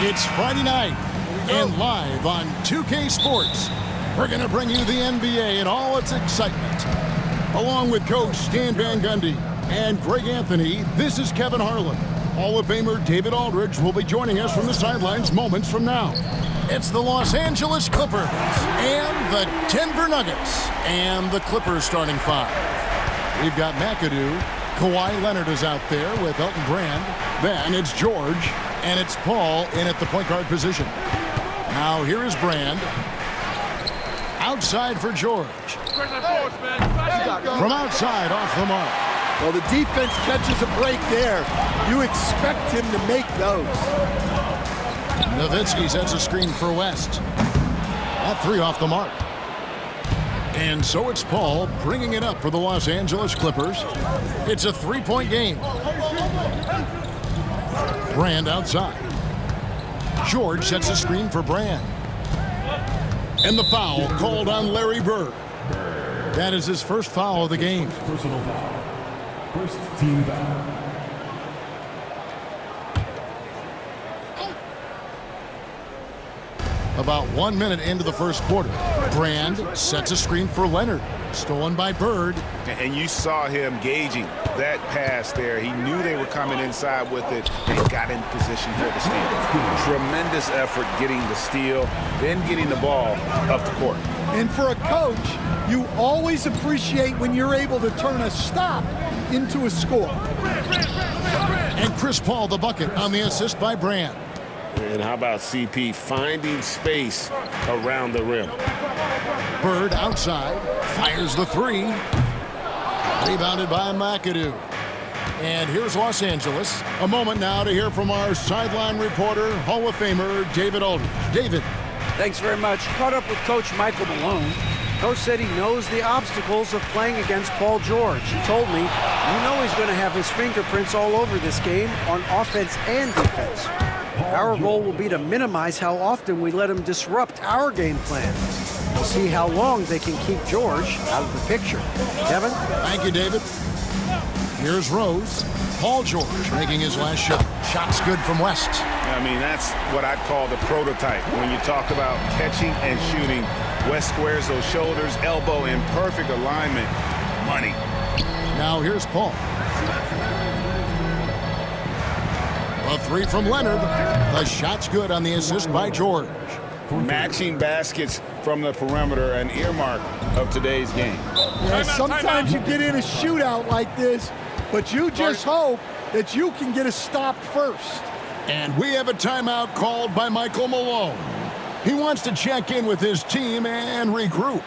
It's Friday night, and live on 2K Sports, we're going to bring you the NBA and all its excitement. Along with Coach Stan Van Gundy and Greg Anthony, this is Kevin Harlan. Hall of Famer David Aldridge will be joining us from the sidelines moments from now. It's the Los Angeles Clippers and the Denver Nuggets and the Clippers starting five. We've got McAdoo. Kawhi Leonard is out there with Elton Brand. Then it's George, and it's Paul in at the point guard position. Now here is Brand. Outside for George. From outside, off the mark. Well, the defense catches a break there. You expect him to make those. Nowitzki sets a screen for West. That three off the mark. And so it's Paul bringing it up for the Los Angeles Clippers. It's a three-point game. Brand outside. George sets a screen for Brand. And the foul called on Larry Bird. That is his first foul of the game. Personal foul. First team foul. About 1 minute into the first quarter, Brand sets a screen for Leonard. Stolen by Bird. And you saw him gauging that pass there. He knew they were coming inside with it and got in position for the steal. Tremendous effort getting the steal, then getting the ball up the court. And for a coach, you always appreciate when you're able to turn a stop into a score. And Chris Paul the bucket on the assist by Brand. And how about CP finding space around the rim? Bird outside, fires the three. Rebounded by McAdoo. And here's Los Angeles. A moment now to hear from our sideline reporter, Hall of Famer David Aldridge. David. Thanks very much. Caught up with Coach Michael Malone. Coach said he knows the obstacles of playing against Paul George. He told me, you know he's going to have his fingerprints all over this game on offense and defense. Our goal will be to minimize how often we let him disrupt our game plan. We'll see how long they can keep George out of the picture. Kevin? Thank you, David. Here's Rose. Paul George making his last shot. Shot's good from West. I mean, that's what I'd call the prototype. When you talk about catching and shooting, West squares those shoulders, elbow in perfect alignment. Money. Now here's Paul. A three from Leonard. The shot's good on the assist by George. Matching baskets from the perimeter, an earmark of today's game. Yeah, sometimes you get in a shootout like this, but you just hope that you can get a stop first. And we have a timeout called by Michael Malone. He wants to check in with his team and regroup.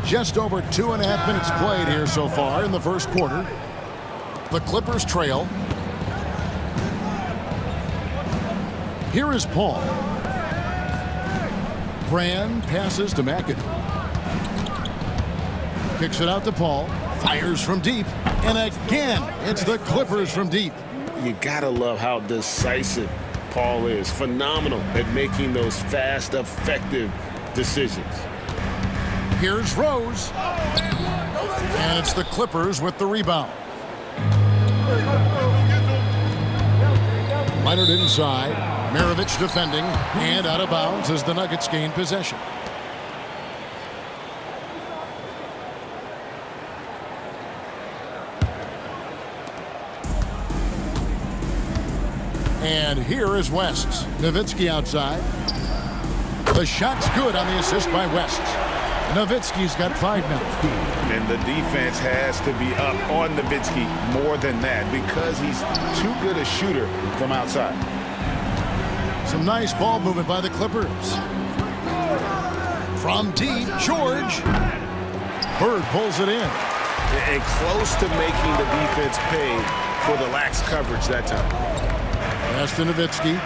Just over 2.5 minutes played here so far in the first quarter. The Clippers trail. Here is Paul. Brand passes to McAdoo. Kicks it out to Paul. Fires from deep. And again, it's the Clippers from deep. You gotta love how decisive Paul is. Phenomenal at making those fast, effective decisions. Here's Rose. And it's the Clippers with the rebound. Leonard inside. Maravich defending. And out of bounds as the Nuggets gain possession. And here is West. Nowitzki outside. The shot's good on the assist by West. Nowitzki's got 5 now. And the defense has to be up on Nowitzki more than that because he's too good a shooter from outside. Some nice ball movement by the Clippers. From deep, George. Bird pulls it in. And close to making the defense pay for the lax coverage that time. Pass to Nowitzki.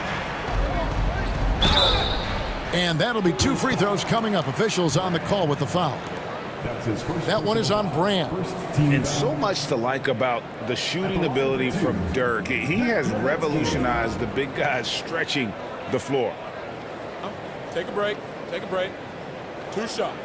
And that'll be 2 free throws coming up. Officials on the call with the foul. That one is on Brand. And so much to like about the shooting ability from DIRK. He has revolutionized the big guys stretching the floor. Take a break. Take a break. 2 shots.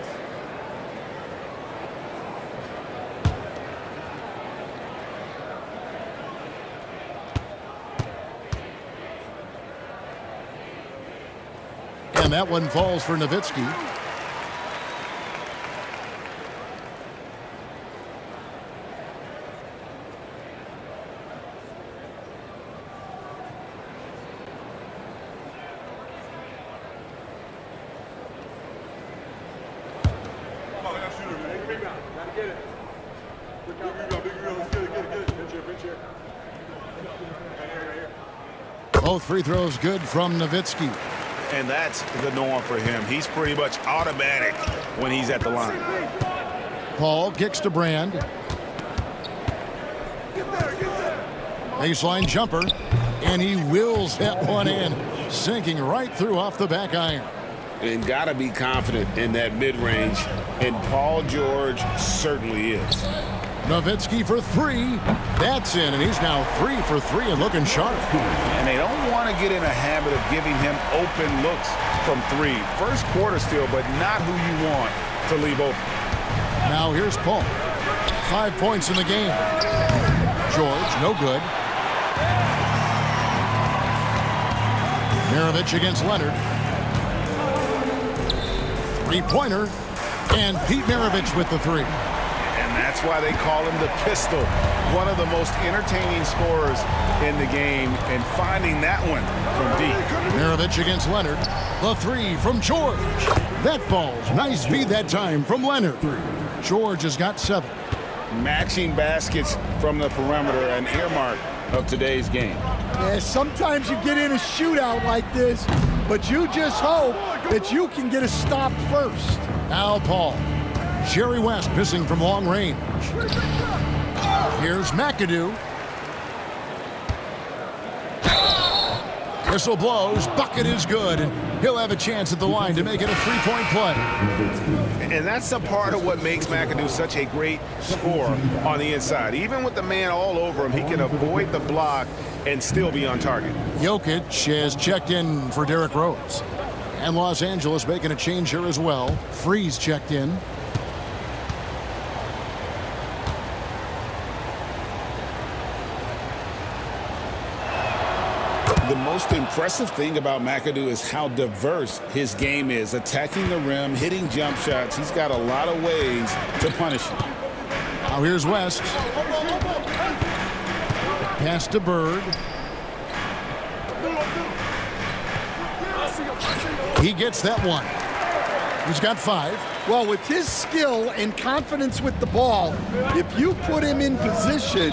And that one falls for Nowitzki. Both free throws good from Nowitzki. And that's the norm for him. He's pretty much automatic when he's at the line. Paul kicks to Brand. Baseline jumper. And he wills that one in. Sinking right through off the back iron. And got to be confident in that mid-range. And Paul George certainly is. Nowitzki for 3. That's in, and he's now 3 for 3 and looking sharp. And they don't want to get in a habit of giving him open looks from 3. First quarter still, but not who you want to leave open. Now here's Paul. 5 points in the game. George, no good. Maravich against Leonard. 3-pointer. And Pete Maravich with the 3. That's why they call him the pistol. One of the most entertaining scorers in the game, and finding that one from deep. Maravich against Leonard. The 3 from George. That falls. Nice feed that time from Leonard. George has got 7. Matching baskets from the perimeter, an earmark of today's game. Yeah, sometimes you get in a shootout like this, but you just hope that you can get a stop first. Now Paul. Jerry West missing from long range. Here's McAdoo. Whistle blows. Bucket is good. And he'll have a chance at the line to make it a 3-point play. And that's a part of what makes McAdoo such a great scorer on the inside. Even with the man all over him, he can avoid the block and still be on target. JOKIC has checked in for Derrick Rose. And Los Angeles making a change here as well. Freeze checked in. The most impressive thing about McAdoo is how diverse his game is. Attacking the rim, hitting jump shots. He's got a lot of ways to punish him. Now here's West. Pass to Bird. He gets that one. He's got 5. Well, with his skill and confidence with the ball, if you put him in position,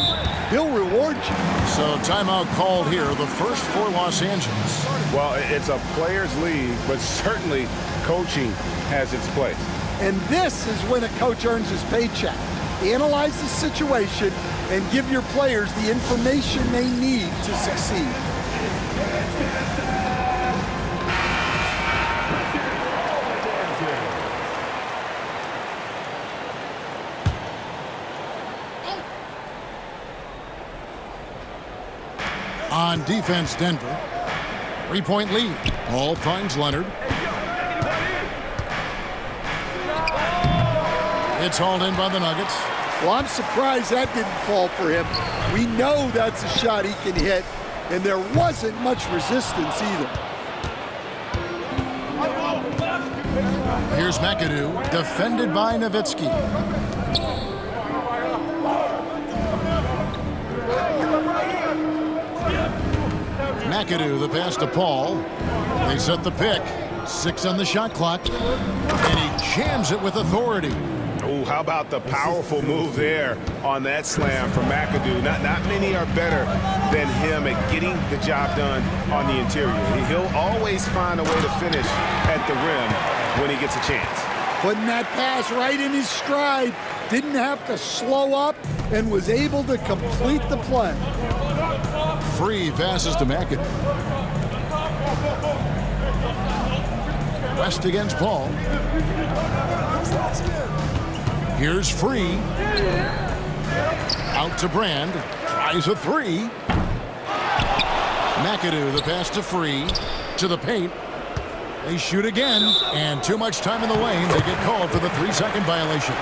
he'll reward you. So timeout called here, the first for Los Angeles. Well, it's a players' league, but certainly coaching has its place. And this is when a coach earns his paycheck. Analyze the situation and give your players the information they need to succeed. On defense, Denver. 3-point lead. Paul finds Leonard. It's hauled in by the Nuggets. Well, I'm surprised that didn't fall for him. We know that's a shot he can hit, and there wasn't much resistance either. Here's McAdoo, defended by Nowitzki. McAdoo, the pass to Paul. They set the pick. 6 on the shot clock. And he jams it with authority. Oh, how about the powerful move there on that slam from McAdoo. Not many are better than him at getting the job done on the interior. He'll always find a way to finish at the rim when he gets a chance. Putting that pass right in his stride. Didn't have to slow up and was able to complete the play. Free passes to McAdoo. West against Paul. Here's Free. Out to Brand. Tries a 3. McAdoo, the pass to Free. To the paint. They shoot again. And too much time in the lane. They get called for the 3-second violation.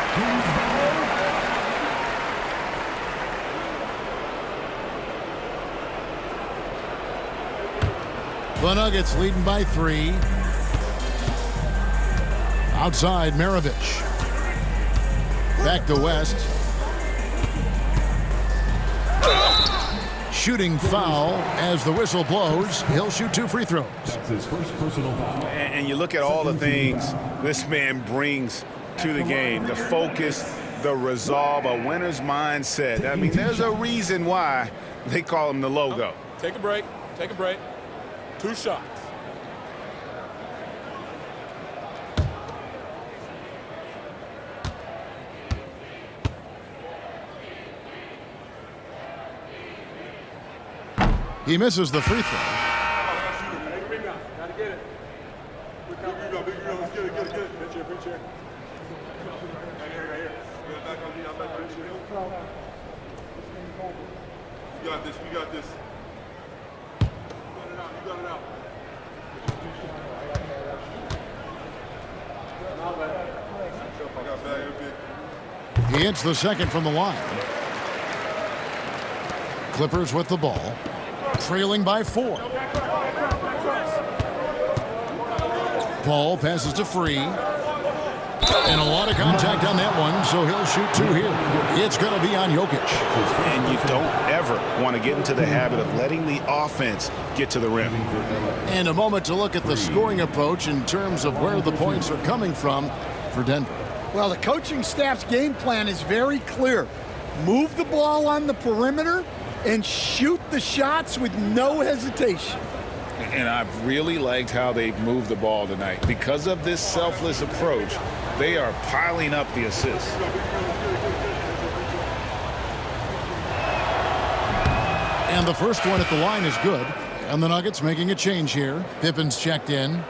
The Nuggets leading by 3. Outside, Maravich. Back to West. Shooting foul as the whistle blows. He'll shoot 2 free throws. That's his first personal foul. And you look at all the things this man brings to the game. The focus, the resolve, a winner's mindset. I mean, there's a reason why they call him the logo. Take a break. Take a break. 2 shots. He misses the free throw. We got this. We got this. He hits the second from the line. Clippers with the ball. Trailing by 4. Paul passes to Free. And a lot of contact on that one, so he'll shoot 2 here. It's going to be on Jokic. And you don't ever want to get into the habit of letting the offense get to the rim. And a moment to look at the scoring approach in terms of where the points are coming from for Denver. Well, the coaching staff's game plan is very clear. Move the ball on the perimeter and shoot the shots with no hesitation. And I've really liked how they've moved the ball tonight. Because of this selfless approach, they are piling up the assists. And the first one at the line is good. And the Nuggets making a change here. Pippen's checked in.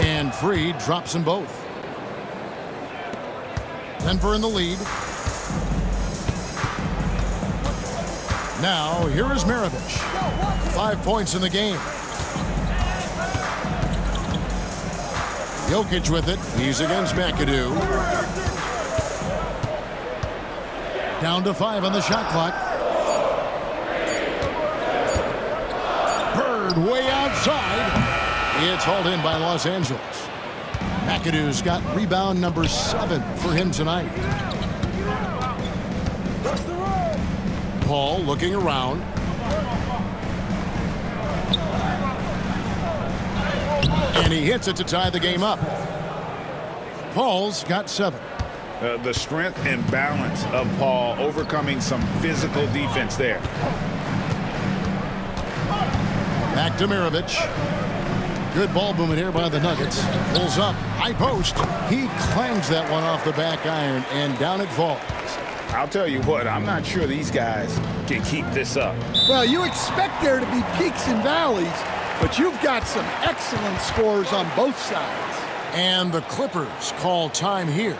And Free drops them both. Denver in the lead. Now, here is Maravich. 5 points in the game. Jokic with it. He's against McAdoo. Down to 5 on the shot clock. Bird way outside. It's hauled in by Los Angeles. McAdoo's got rebound number 7 for him tonight. Paul looking around. And he hits it to tie the game up. Paul's got 7. The strength and balance of Paul overcoming some physical defense there. Back to Maravich. Good ball movement here by the Nuggets. Pulls up. High post. He clangs that one off the back iron, and down it falls. I'll tell you what, I'm not sure these guys can keep this up. Well, you expect there to be peaks and valleys, but you've got some excellent scores on both sides. And the Clippers call time here.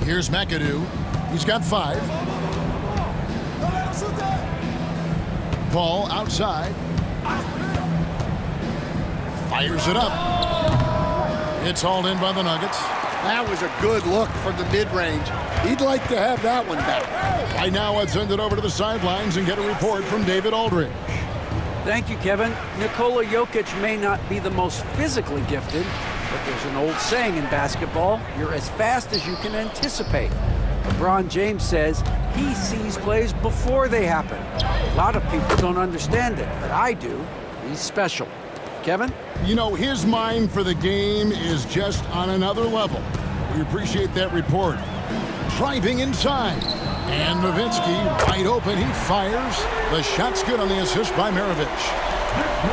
Here's McAdoo. He's got 5. Paul outside. Fires it up. It's hauled in by the Nuggets. That was a good look from the mid-range. He'd like to have that one back. Right now, let's send it over to the sidelines and get a report from David Aldridge. Thank you, Kevin. Nikola Jokic may not be the most physically gifted, but there's an old saying in basketball, you're as fast as you can anticipate. LeBron James says he sees plays before they happen. A lot of people don't understand it, but I do. He's special. Kevin? You know, his mind for the game is just on another level. We appreciate that report. Driving inside. And Nowitzki wide open. He fires. The shot's good on the assist by Maravich.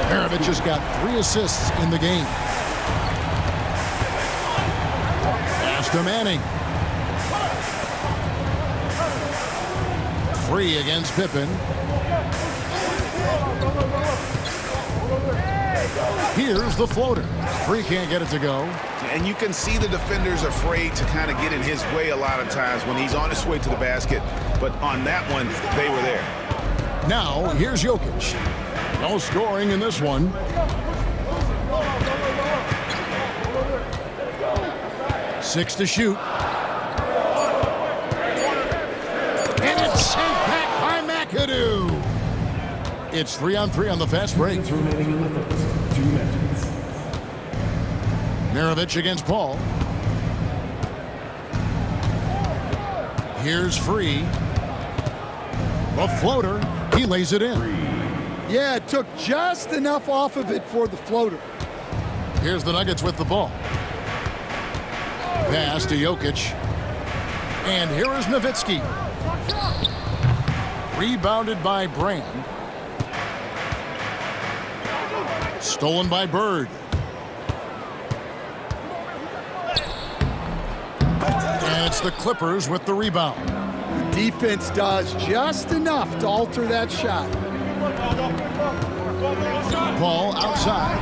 Maravich has got 3 assists in the game. Pass to Manning. Free against Pippen. Here's the floater. Free can't get it to go. And you can see the defenders afraid to kind of get in his way a lot of times when he's on his way to the basket. But on that one, they were there. Now, here's Jokic. No scoring in this one. Six to shoot. And it's sent back by McAdoo. It's 3-on-3 on the fast break. Remaining in the first 2 minutes. Maravich against Paul. Here's Free. The floater. He lays it in. Yeah, it took just enough off of it for the floater. Here's the Nuggets with the ball. Pass to Jokic. And here is Nowitzki. Rebounded by Brand. Stolen by Bird. And it's the Clippers with the rebound. The defense does just enough to alter that shot. Paul outside.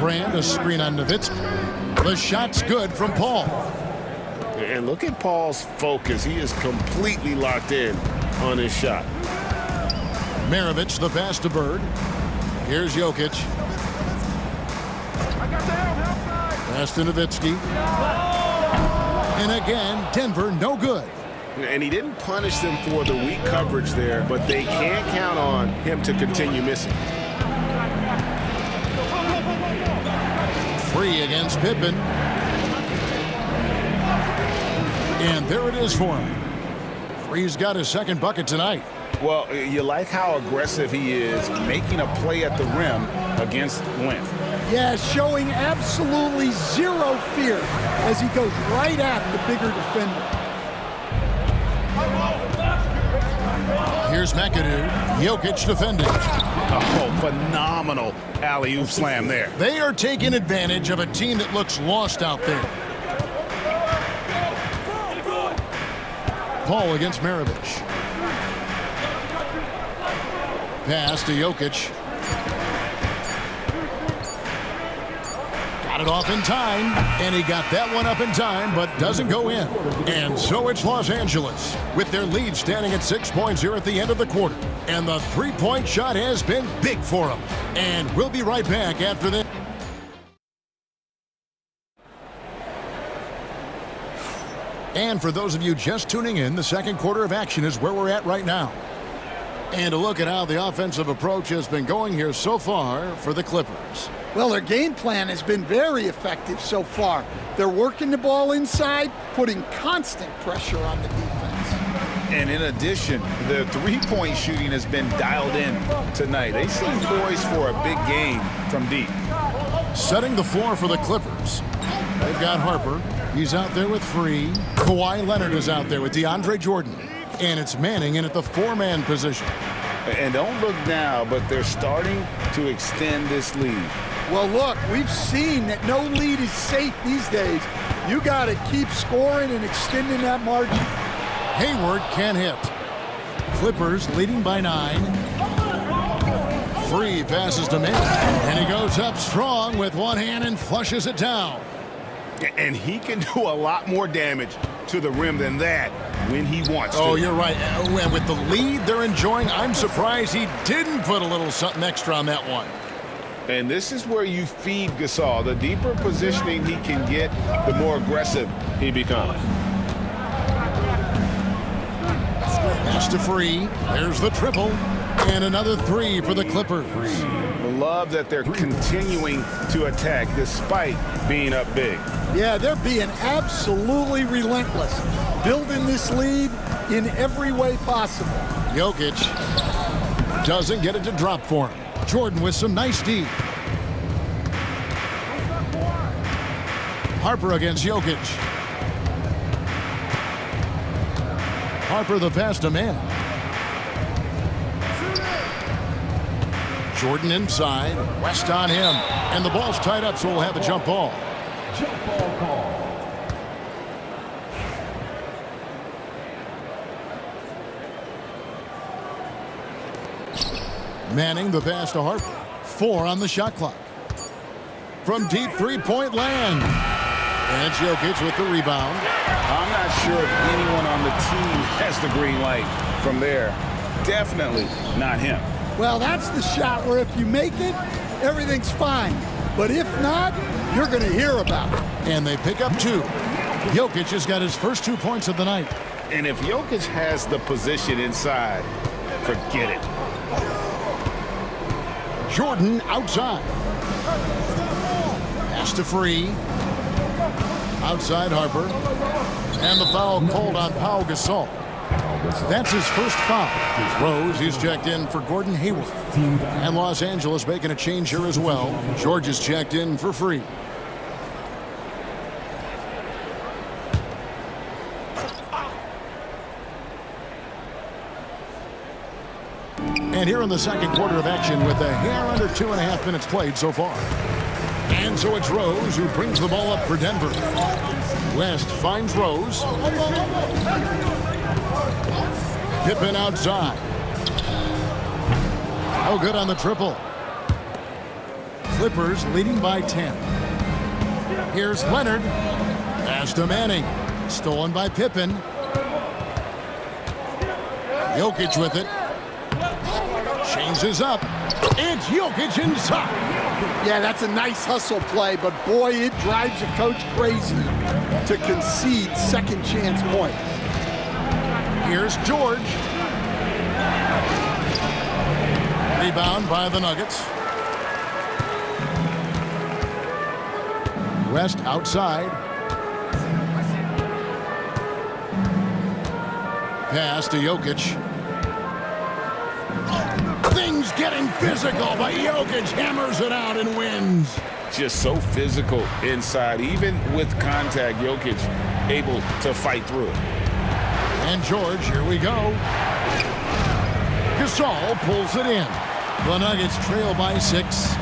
Brand, a screen on Nowitzki. The shot's good from Paul. And look at Paul's focus. He is completely locked in on his shot. Maravich, the pass to Bird. Here's Jokic. Pass to Nowitzki. And again, Denver, no good. And he didn't punish them for the weak coverage there, but they can't count on him to continue missing. Free against Pippen. And there it is for him. Free's got his second bucket tonight. Well, you like how aggressive he is, making a play at the rim against length. Yeah, showing absolutely zero fear as he goes right at the bigger defender. Here's McAdoo. Jokic defending. Oh, phenomenal alley-oop slam there. They are taking advantage of a team that looks lost out there. Paul against Maravich. Pass to Jokic. Got it off in time, and he got that one up in time, but doesn't go in. And so it's Los Angeles, with their lead standing at 6 points here at the end of the quarter. And the three-point shot has been big for them. And we'll be right back after this. And for those of you just tuning in, the second quarter of action is where we're at right now. And a look at how the offensive approach has been going here so far for the Clippers. Well, their game plan has been very effective so far. They're working the ball inside, putting constant pressure on the defense. And in addition, the three-point shooting has been dialed in tonight. They seem poised for a big game from deep. Setting the floor for the Clippers. They've got Harper. He's out there with Free. Kawhi Leonard is out there with DeAndre Jordan. And it's Manning in at the four-man position. And don't look now, but they're starting to extend this lead. Well, look, we've seen that no lead is safe these days. You got to keep scoring and extending that margin. Hayward can't hit. Clippers leading by 9. Free passes to Manning. And he goes up strong with one hand and flushes it down. And he can do a lot more damage to the rim than that when he wants to. Oh, you're right. And with the lead they're enjoying, I'm surprised he didn't put a little something extra on that one. And this is where you feed Gasol. The deeper positioning he can get, the more aggressive he becomes. Pass to Free. There's the triple. And another three for the Clippers. Love that they're continuing to attack despite being up big. Yeah, they're being absolutely relentless, building this lead in every way possible. Jokic doesn't get it to drop for him. Jordan with some nice D. Harper against Jokic. Harper the pass to Manning. Jordan inside. West on him. And the ball's tied up, so we'll have a jump ball. Jump ball call. Manning the pass to Harper. 4 on the shot clock. From deep three-point land. And Jokic with the rebound. I'm not sure if anyone on the team has the green light from there. Definitely not him. Well, that's the shot where if you make it, everything's fine. But if not, you're going to hear about it. And they pick up 2. Jokic has got his first 2 points of the night. And if Jokic has the position inside, forget it. Jordan outside. Pass to Free. Outside Harper. And the foul called on Pau Gasol. That's his first foul. Rose, he's checked in for Gordon Hayward. And Los Angeles making a change here as well. George is checked in for Free. And here in the second quarter of action with a hair under 2.5 minutes played so far. And so it's Rose who brings the ball up for Denver. West finds Rose. Pippen outside. Oh, good on the triple. Clippers leading by 10. Here's Leonard. Pass to Manning. Stolen by Pippen. Jokic with it. Changes up. It's Jokic inside. Yeah, that's a nice hustle play, but boy, it drives a coach crazy to concede second chance points. Here's George. Rebound by the Nuggets. West outside. Pass to Jokic. Things getting physical, but Jokic hammers it out and wins. Just so physical inside. Even with contact, Jokic able to fight through it. And George, here we go. Gasol pulls it in. The Nuggets trail by 6.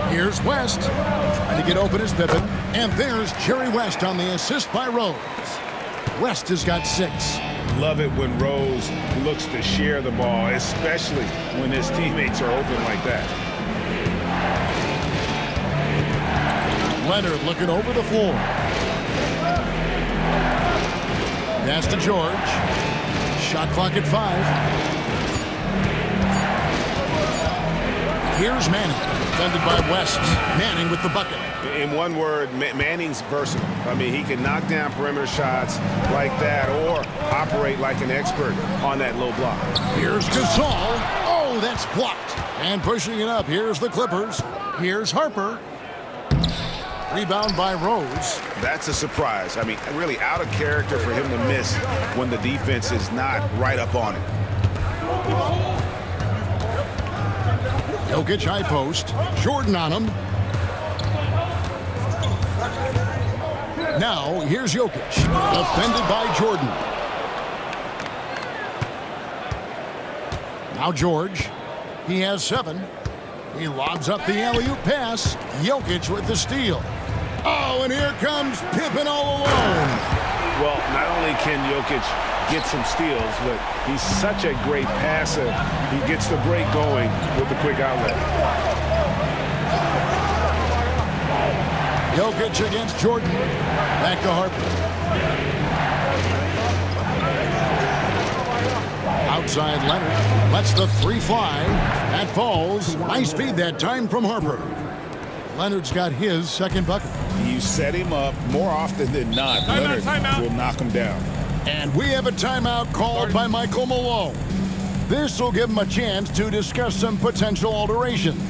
Here's West, trying to get open as Pippen. And there's Jerry West on the assist by Rose. West has got 6. Love it when Rose looks to share the ball, especially when his teammates are open like that. Leonard looking over the floor. Pass to George. Shot clock at 5. Here's Manning, defended by West. Manning with the bucket. In one word, Manning's versatile. I mean, he can knock down perimeter shots like that or operate like an expert on that low block. Here's Gasol. Oh, that's blocked. And pushing it up, here's the Clippers. Here's Harper. Rebound by Rose. That's a surprise. I mean, really out of character for him to miss when the defense is not right up on it. Jokic high post. Jordan on him. Now, here's Jokic. Defended by Jordan. Now George. He has 7. He lobs up the alley-oop pass. Jokic with the steal. Oh, and here comes Pippen all alone. Well, not only can Jokic get some steals, but he's such a great passer. He gets the break going with the quick outlet. Jokic against Jordan. Back to Harper. Outside Leonard. Lets the 3 fly. That falls. Nice feed that time from Harper. Leonard's got his second bucket. You set him up more often than not. Leonard will knock him down. And we have a timeout called by Michael Malone. This will give him a chance to discuss some potential alterations.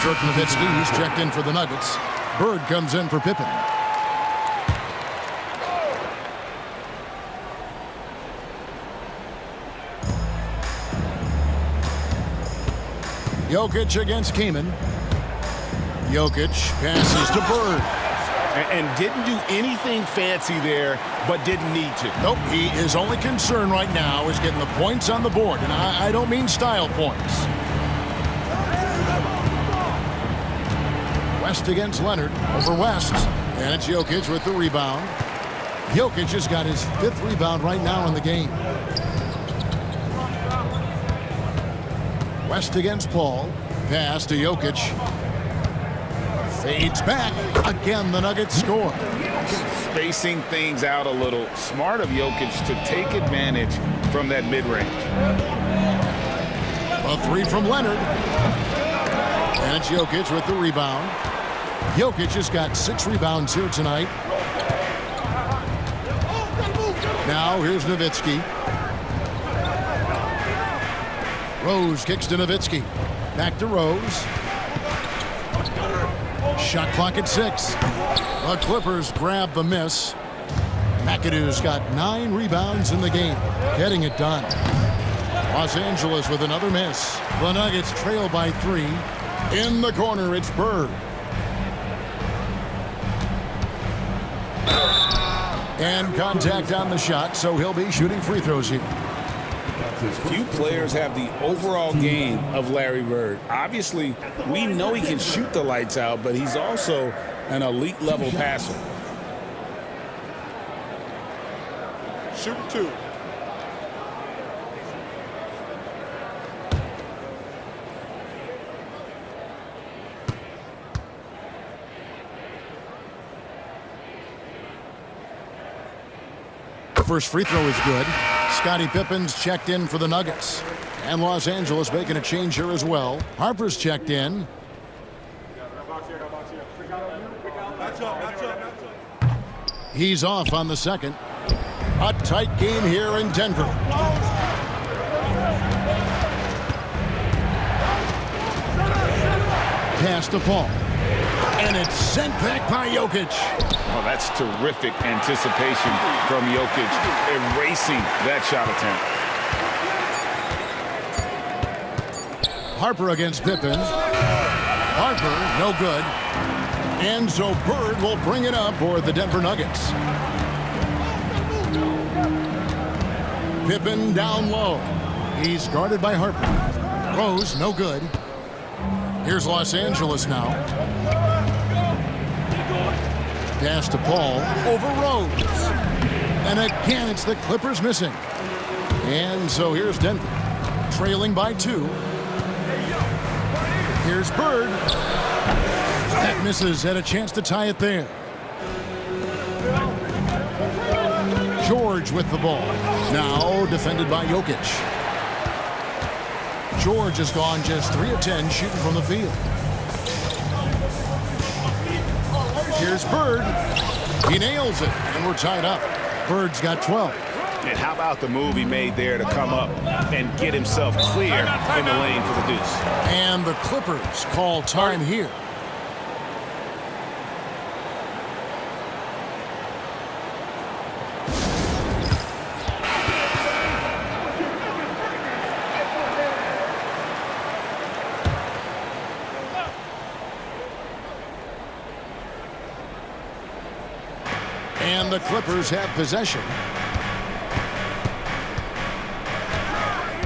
Dirk Nowitzki, he's checked in for the Nuggets. Bird comes in for Pippen. Jokic against Kaman. Jokic passes to Bird. And didn't do anything fancy there, but didn't need to. Nope, his only concern right now is getting the points on the board. And I don't mean style points. West against Leonard. Over West. And it's Jokic with the rebound. Jokic has got his 5th rebound right now in the game. West against Paul. Pass to Jokic. Fades back. Again, the Nuggets score. Spacing things out a little. Smart of Jokic to take advantage from that mid-range. A 3 from Leonard. And it's Jokic with the rebound. Jokic has got 6 rebounds here tonight. Now here's Nowitzki. Rose kicks to Nowitzki. Back to Rose. Shot clock at 6. The Clippers grab the miss. McAdoo's got 9 rebounds in the game, getting it done. Los Angeles with another miss. The Nuggets trail by 3. In the corner, it's Bird. And contact on the shot, so he'll be shooting free throws here. Few players have the overall game of Larry Bird. Obviously, we know he can shoot the lights out, but he's also an elite level passer. Shooting 2. First free throw is good. Scottie Pippen's checked in for the Nuggets. And Los Angeles making a change here as well. Harper's checked in. He's off on the second. A tight game here in Denver. Pass to Paul. And it's sent back by Jokic. Oh, that's terrific anticipation from Jokic, erasing that shot attempt. Harper against Pippen. Harper, no good. And so Bird will bring it up for the Denver Nuggets. Pippen down low. He's guarded by Harper. Rose, no good. Here's Los Angeles now. Pass to Paul over Rose. And again, it's the Clippers missing. And so here's Denver, trailing by 2. Here's Bird. That misses, had a chance to tie it there. George with the ball. Now defended by Jokic. George has gone just 3 of 10 shooting from the field. Here's Bird. He nails it, and we're tied up. Bird's got 12. And how about the move he made there to come up and get himself clear in the lane for the deuce? And the Clippers call time here. And the Clippers have possession.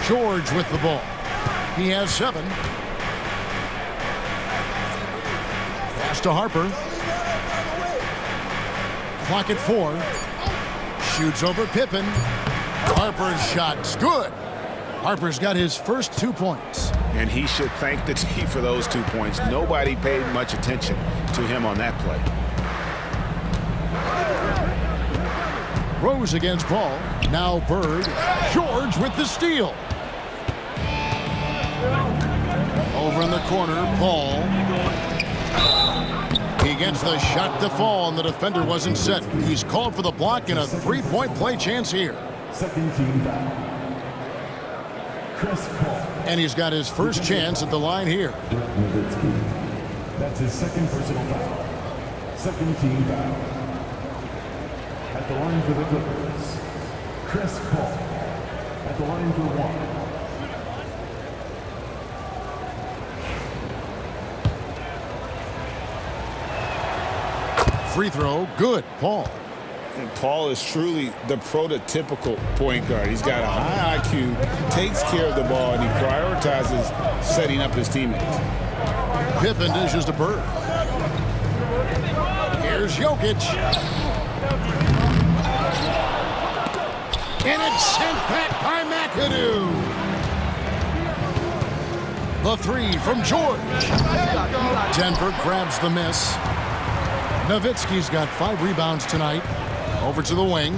George with the ball. He has 7. Pass to Harper. Clock at 4. Shoots over Pippen. Harper's shot's good. Harper's got his first 2 points. And he should thank the team for those 2 points. Nobody paid much attention to him on that play. Rose against Paul. Now Bird. George with the steal. Over in the corner, Paul. He gets the shot to fall, and the defender wasn't set. He's called for the block and a 3-point play chance here. Second team foul. Chris Paul. And he's got his first chance at the line here. Dirk Nowitzki. That's his second personal foul. Second team foul. At the line for the Clippers, Chris Paul. At the line for 1. Free throw, good, Paul. And Paul is truly the prototypical point guard. He's got a high IQ, takes care of the ball, and he prioritizes setting up his teammates. Pippen dishes to Bird. Here's Jokic. And it's sent back by McAdoo. The 3 from George. Denver grabs the miss. Nowitzki's got 5 rebounds tonight. Over to the wing.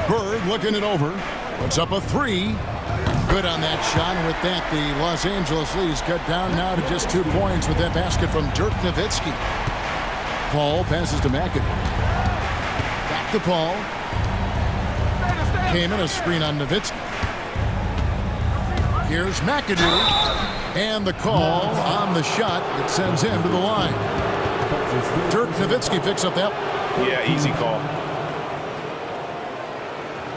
Bird looking it over. Puts up a 3. Good on that shot. And with that, the Los Angeles Leafs cut down now to just 2 points with that basket from Dirk Nowitzki. Paul passes to McAdoo. Back to Paul. Came in a screen on Nowitzki. Here's McAdoo. And the call on the shot that sends him to the line. Dirk Nowitzki picks up that. Yeah, easy call.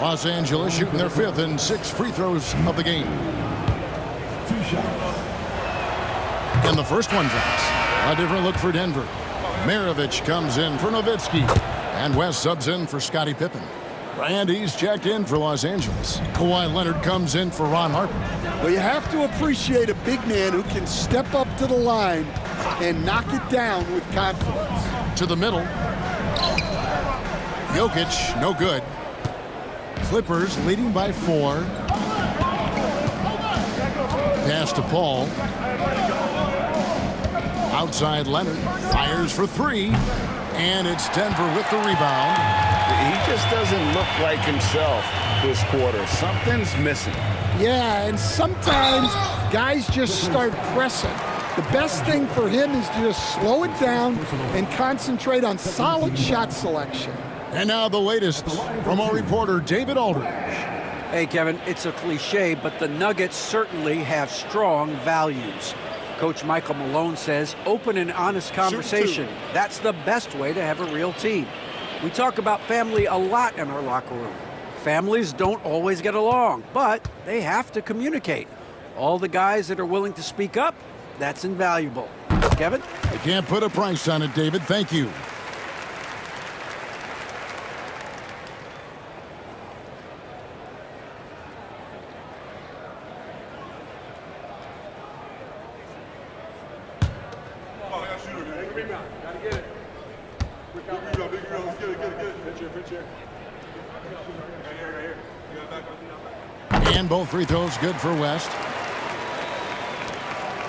Los Angeles shooting their 5th and 6th free throws of the game. 2 shots. And the first one drops. A different look for Denver. Maravich comes in for Nowitzki. And West subs in for Scottie Pippen. Randy's checked in for Los Angeles. Kawhi Leonard comes in for Ron Harper. Well, you have to appreciate a big man who can step up to the line and knock it down with confidence. To the middle. Jokic, no good. Clippers leading by 4. Pass to Paul. Outside Leonard. Fires for 3. And it's Denver with the rebound. He just doesn't look like himself this quarter. Something's missing. Yeah, and sometimes guys just start pressing. The best thing for him is to just slow it down and concentrate on solid shot selection. And now the latest from our reporter, David Aldridge. Hey, Kevin, it's a cliche, but the Nuggets certainly have strong values. Coach Michael Malone says open and honest conversation. That's the best way to have a real team. We talk about family a lot in our locker room. Families don't always get along, but they have to communicate. All the guys that are willing to speak up, that's invaluable. Kevin? I can't put a price on it, David. Thank you. And both free throws good for West.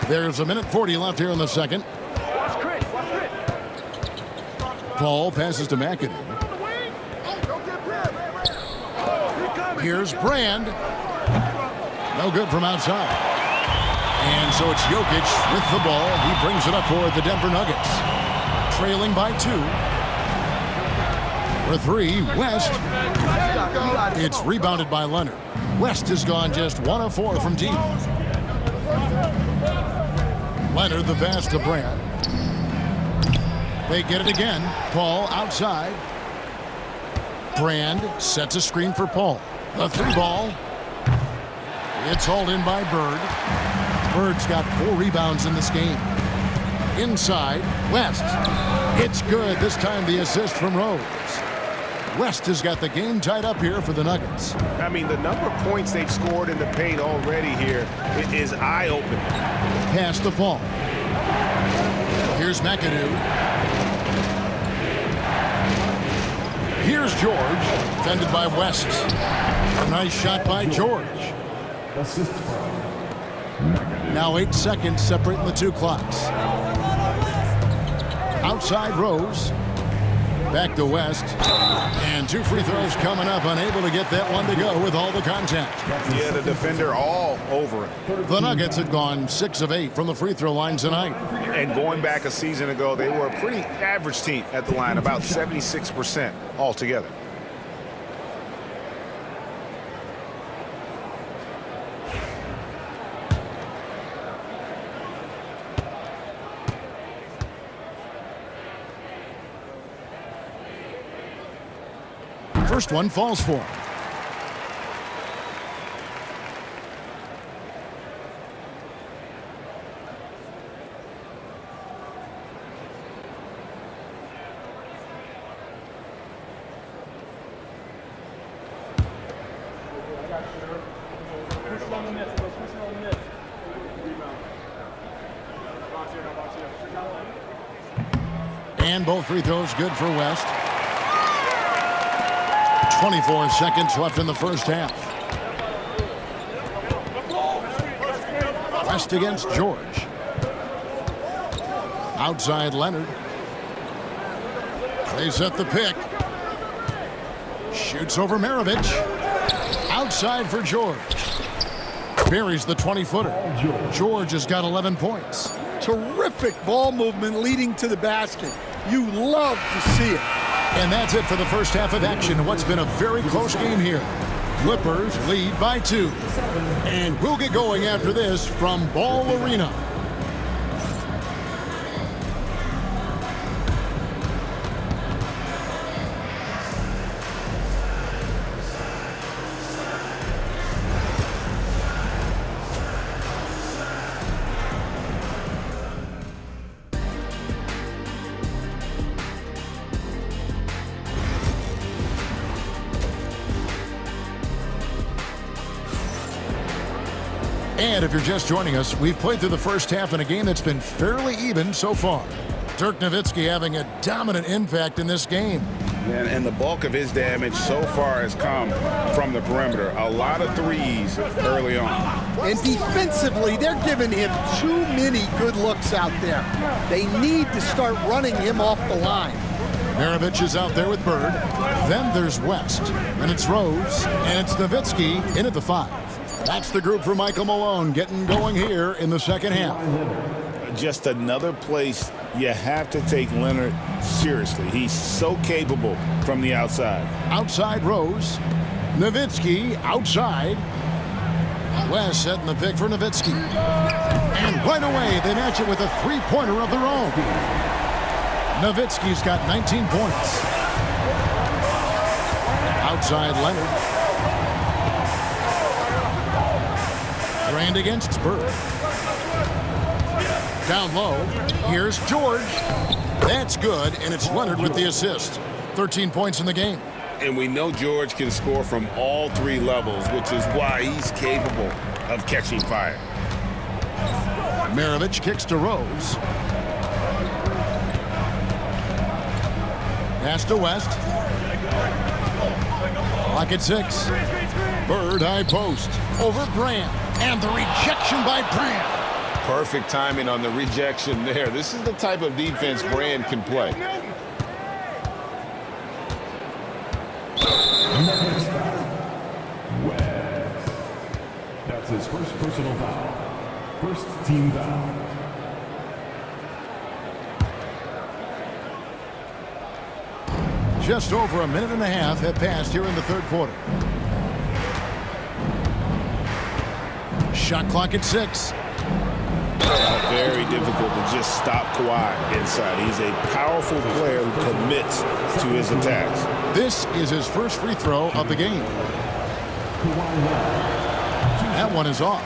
There's 1:40 left here in the second. Paul passes to McAdoo. Here's Brand. No good from outside. And so it's JOKIC with the ball. He brings it up for the Denver Nuggets. Trailing by 2. For 3, West. It's rebounded by Leonard. West has gone just 1 of 4 from deep. Leonard the pass to Brand. They get it again. Paul outside. Brand sets a screen for Paul. The 3 ball. It's hauled in by Bird. Bird's got 4 rebounds in this game. Inside, West. It's good. This time the assist from Rose. West has got the game tied up here for the Nuggets. I mean, the number of points they've scored in the paint already here is eye-opening. Pass to Paul. Here's McAdoo. Here's George, defended by West. A nice shot by George. Assist from McAdoo. Now 8 seconds separating the 2 clocks. Outside Rose. Back to West. And 2 free throws coming up. Unable to get that one to go with all the contact. Yeah, the defender all over it. The Nuggets have gone 6 of 8 from the free throw line tonight. And going back a season ago, they were a pretty average team at the line, about 76% altogether. First one falls for him. And both free throws good for West. 24 seconds left in the first half. West against George. Outside Leonard. They set the pick. Shoots over Maravich. Outside for George. Buries the 20-footer. George has got 11 points. Terrific ball movement leading to the basket. You love to see it. And that's it for the first half of action. What's been a very close game here. Clippers lead by 2. And we'll get going after this from Ball Arena. And if you're just joining us, we've played through the first half in a game that's been fairly even so far. Dirk Nowitzki having a dominant impact in this game. And the bulk of his damage so far has come from the perimeter. A lot of threes early on. And defensively, they're giving him too many good looks out there. They need to start running him off the line. Maravich is out there with Bird. Then there's West. Then it's Rose. And it's Nowitzki in at the 5. That's the group for Michael Malone getting going here in the second half. Just another place you have to take Leonard seriously. He's so capable from the outside. Outside Rose. Nowitzki outside. West setting the pick for Nowitzki. And right away, they match it with a three-pointer of their own. Nowitzki's got 19 points. Outside Leonard. Drained against Spur. Down low. Here's George. That's good, and it's Leonard with the assist. 13 points in the game. And we know George can score from all three levels, which is why he's capable of catching fire. Maravich kicks to Rose. Pass to West. Clock at 6. Bird high post. Over Brand. And the rejection by Brand. Perfect timing on the rejection there. This is the type of defense Brand can play. West. That's his first personal foul. First team foul. Just over a minute and a half have passed here in the third quarter. Shot clock at 6. Very difficult to just stop Kawhi inside. He's a powerful player who commits to his attacks. This is his first free throw of the game. That one is off.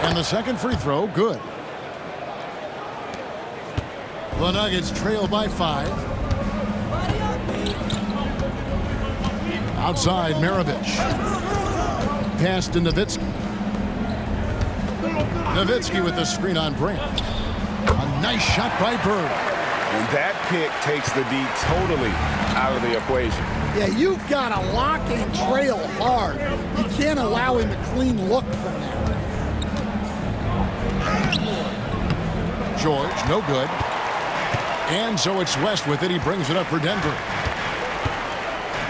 And the second free throw, good. The Nuggets trail by 5. Outside, Maravich. Pass to Nowitzki. Nowitzki with the screen on Brand. A nice shot by Bird. And that pick takes the D totally out of the equation. Yeah, you've got to lock and trail hard. You can't allow him a clean look from there. George, no good. And so it's West with it. He brings it up for Denver.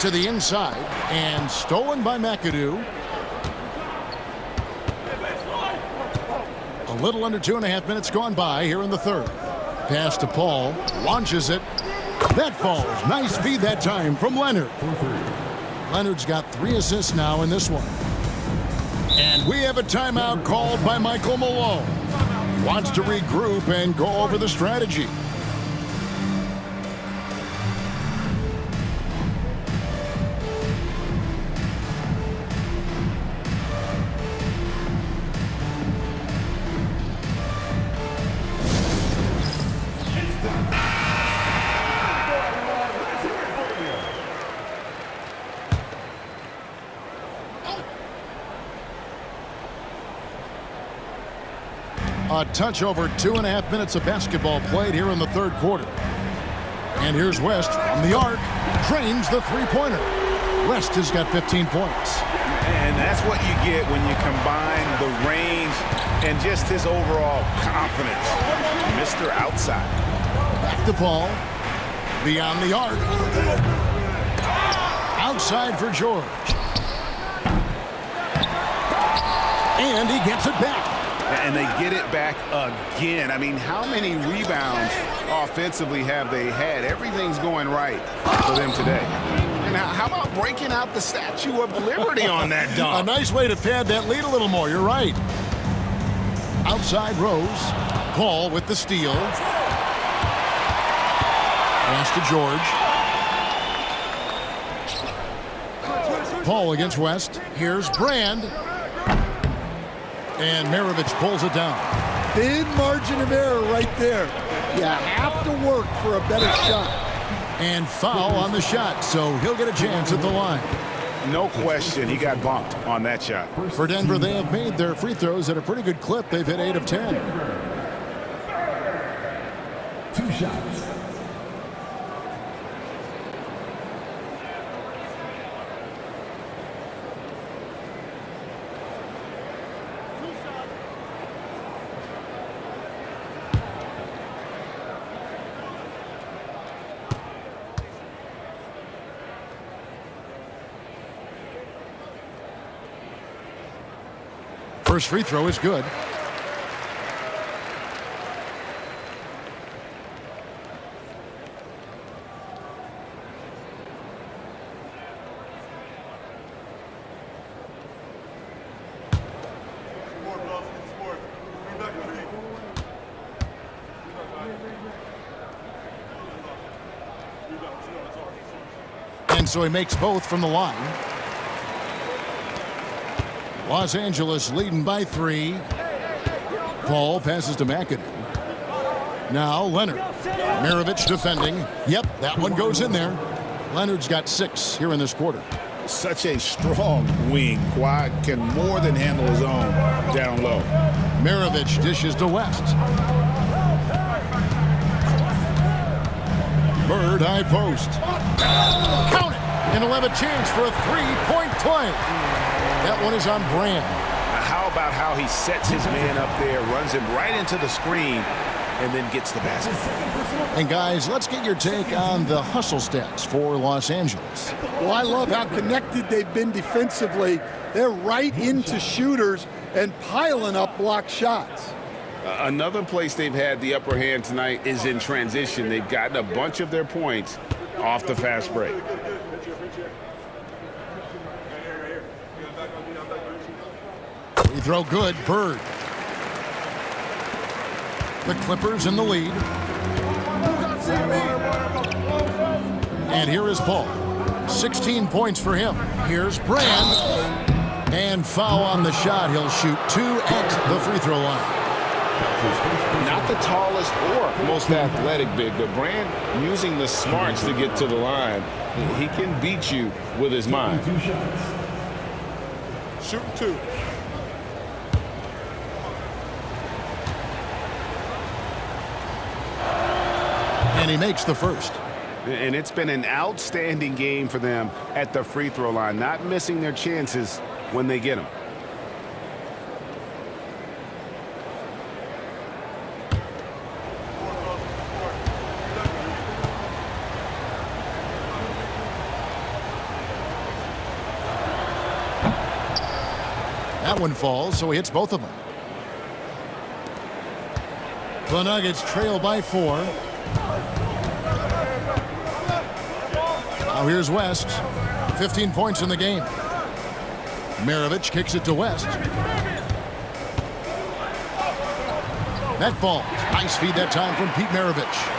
To the inside. And stolen by McAdoo. A little under 2.5 minutes gone by here in the third. Pass to Paul. Launches it. That falls. Nice feed that time from Leonard. Leonard's got 3 assists now in this one. And we have a timeout called by Michael Malone. He wants to regroup and go over the strategy. A touch over 2.5 minutes of basketball played here in the third quarter. And here's West from the arc. Drains the three-pointer. West has got 15 points. And that's what you get when you combine the range and just his overall confidence. Mr. Outside. Back to Paul. Beyond the arc. Outside for George. And he gets it back. And they get it back again. I mean, how many rebounds offensively have they had? Everything's going right for them today. And how about breaking out the Statue of Liberty on that dunk? A nice way to pad that lead a little more. You're right. Outside Rose. Paul with the steal. Pass to George. Paul against West. Here's Brand. And Maravich pulls it down. Thin margin of error right there. You have to work for a better shot. And foul on the shot, so he'll get a chance at the line. No question, he got bumped on that shot. For Denver, they have made their free throws at a pretty good clip. They've hit 8 of 10. 2 shots. First free throw is good. And so he makes both from the line. Los Angeles leading by 3. Paul passes to McAdoo. Now Leonard. Maravich defending. Yep, that one goes in there. Leonard's got 6 here in this quarter. Such a strong wing. Kawhi can more than handle his own down low. Maravich dishes to West. Bird high post. Count it! And he'll have a chance for a 3-point play. That one is on brand. Now how about how he sets his man up there, runs him right into the screen, and then gets the basket. And guys, let's get your take on the hustle stats for Los Angeles. Well, I love how connected they've been defensively. They're right into shooters and piling up block shots. Another place they've had the upper hand tonight is in transition. They've gotten a bunch of their points off the fast break. We throw good. Bird. The Clippers in the lead. And here is Paul. 16 points for him. Here's Brand. And foul on the shot. He'll shoot 2 at the free throw line. Not the tallest or most athletic big, but Brand using the smarts to get to the line. He can beat you with his mind. Shooting 2. And he makes the first. And it's been an outstanding game for them at the free throw line, not missing their chances when they get them. That one falls, so he hits both of them. The Nuggets trail by 4. Now here's West. 15 points in the game. Maravich kicks it to West. That falls. Nice feed that time from Pete Maravich.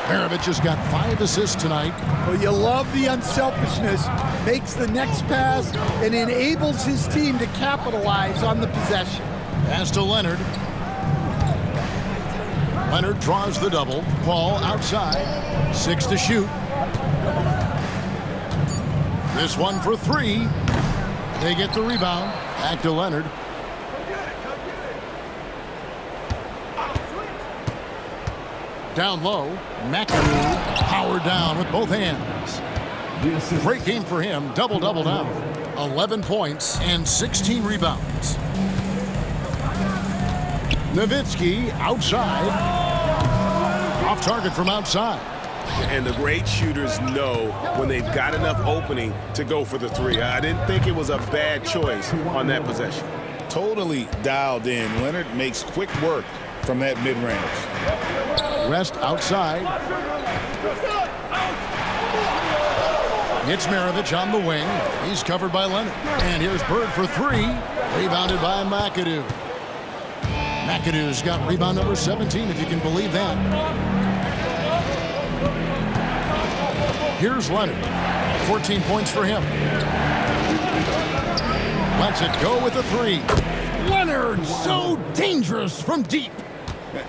Maravich has got 5 assists tonight. Well, you love the unselfishness. Makes the next pass and enables his team to capitalize on the possession. Pass to Leonard. Leonard draws the double. Paul outside. 6 to shoot. This one for 3. They get the rebound. Back to Leonard. Down low. McAdoo powered down with both hands. Great game for him. Double-double now. 11 points and 16 rebounds. Nowitzki outside. Off target from outside. And the great shooters know when they've got enough opening to go for the 3. I didn't think it was a bad choice on that possession. Totally dialed in. Leonard makes quick work from that mid-range. West outside. Hits Maravich on the wing. He's covered by Leonard. And here's Bird for 3. Rebounded by McAdoo. McAdoo's got rebound number 17, if you can believe that. Here's Leonard. 14 points for him. Lets it go with a 3. Leonard, so dangerous from deep.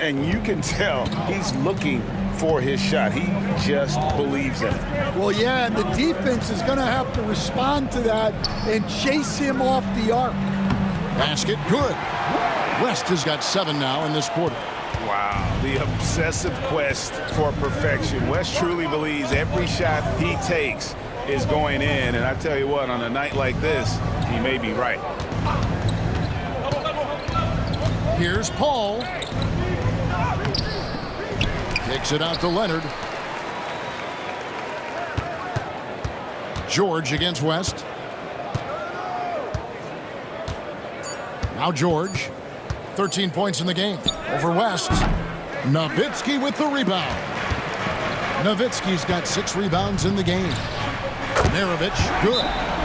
And you can tell he's looking for his shot. He just believes in it. Well, yeah, and the defense is going to have to respond to that and chase him off the arc. Basket good. West has got 7 now in this quarter. Wow, the obsessive quest for perfection. West truly believes every shot he takes is going in. And I tell you what, on a night like this, he may be right. Here's Paul. Kicks it out to Leonard. George against West. Now George. 13 points in the game. Over West. Nowitzki with the rebound. Nowitzki's got 6 rebounds in the game. Maravich, good.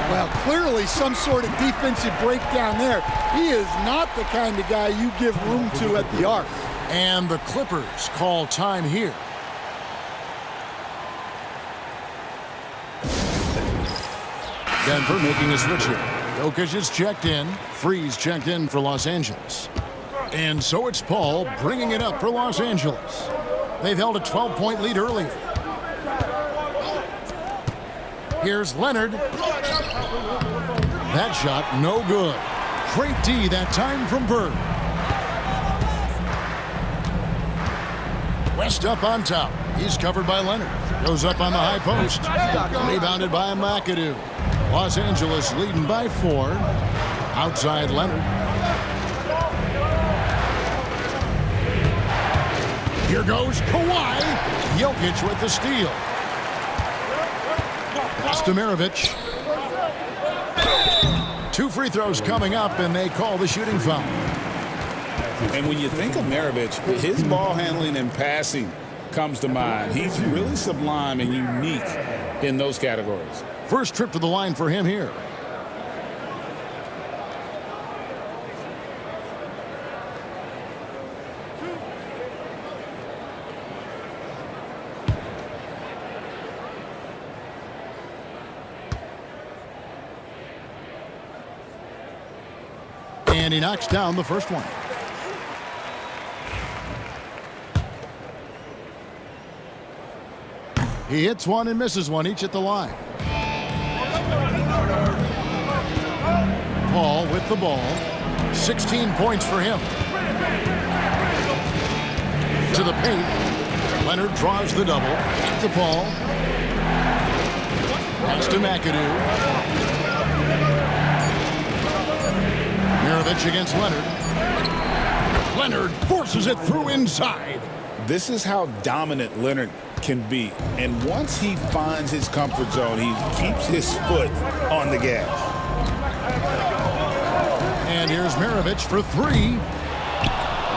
Well, clearly some sort of defensive breakdown there. He is not the kind of guy you give room to at the arc. And the Clippers call time here. Denver making a switch here. Jokic is checked in. Freeze checked in for Los Angeles. And so it's Paul bringing it up for Los Angeles. They've held a 12-point lead earlier. Here's Leonard. That shot, no good. Great D that time from Bird. West up on top. He's covered by Leonard. Goes up on the high post. Rebounded by McAdoo. Los Angeles leading by 4. Outside Leonard. Here goes Kawhi. Jokic with the steal. Pass to Maravich. 2 free throws coming up, and they call the shooting foul. And when you think of Maravich, his ball handling and passing comes to mind. He's really sublime and unique in those categories. First trip to the line for him here. And he knocks down the first one. He hits one and misses one, each at the line. Paul with the ball. 16 points for him. To the paint. Leonard draws the double. Back to Paul. Pass to McAdoo. Maravich against Leonard. Leonard forces it through inside. This is how dominant Leonard can be. And once he finds his comfort zone, he keeps his foot on the gas. And here's Maravich for 3.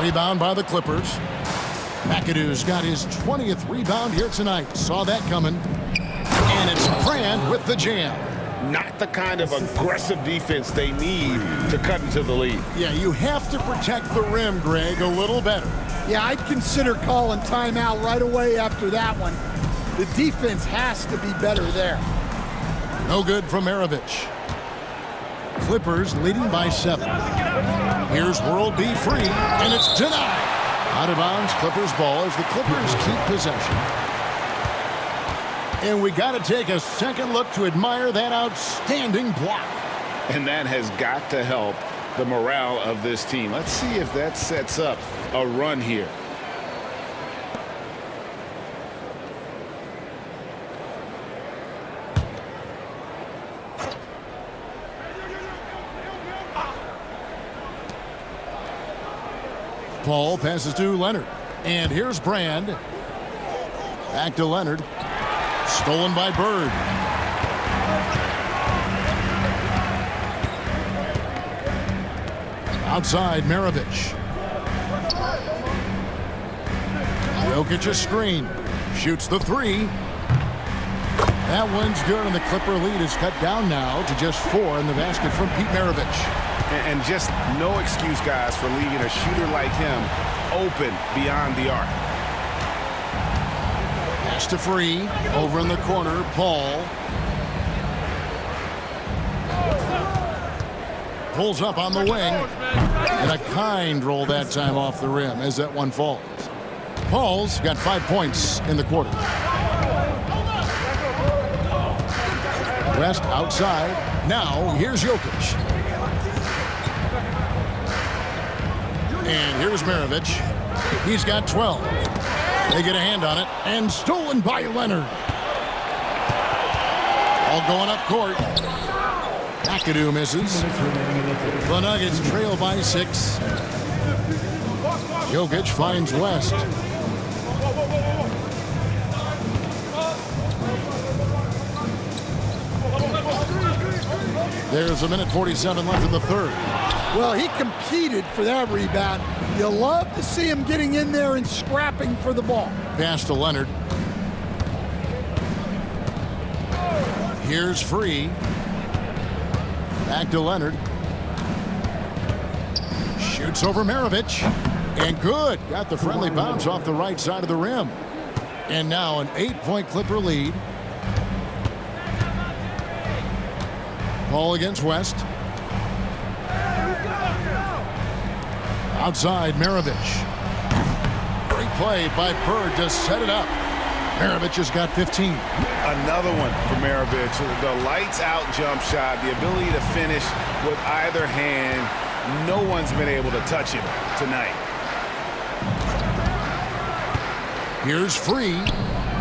Rebound by the Clippers. McAdoo's got his 20th rebound here tonight. Saw that coming. And it's Brand with the jam. Not the kind of aggressive defense they need to cut into the lead. Yeah, you have to protect the rim, Greg, a little better. Yeah, I'd consider calling timeout right away after that one. The defense has to be better there. No good from Maravich. Clippers leading by 7. Here's World B free, and it's denied. Out of bounds, Clippers ball as the Clippers keep possession. And we got to take a second look to admire that outstanding block. And that has got to help the morale of this team. Let's see if that sets up a run here. Paul passes to Leonard. And here's Brand. Back to Leonard. Stolen by Bird. Outside, Maravich. Jokic a screen. Shoots the 3. That one's good, and the Clipper lead is cut down now to just 4 in the basket from Pete Maravich. And just no excuse, guys, for leaving a shooter like him open beyond the arc. Pass to Free. Over in the corner, Paul. Pulls up on the wing. And a kind roll that time off the rim as that one falls. Paul's got 5 points in the quarter. West outside. Now here's Jokic. And here's Maravich. He's got 12. They get a hand on it. And stolen by Leonard. All going up court. McAdoo misses. The Nuggets trail by 6. Jokic finds West. There's a minute 47 left in the third. Well, he competed for that rebound. You love to see him getting in there and scrapping for the ball. Pass to Leonard. Here's Free. Back to Leonard. Shoots over Maravich. And good. Got the friendly bounce off the right side of the rim. And now an 8-point Clipper lead. Ball against West. Outside, Maravich. Great play by Bird to set it up. Maravich has got 15. Another one for Maravich. The lights out jump shot, the ability to finish with either hand. No one's been able to touch him tonight. Here's Free.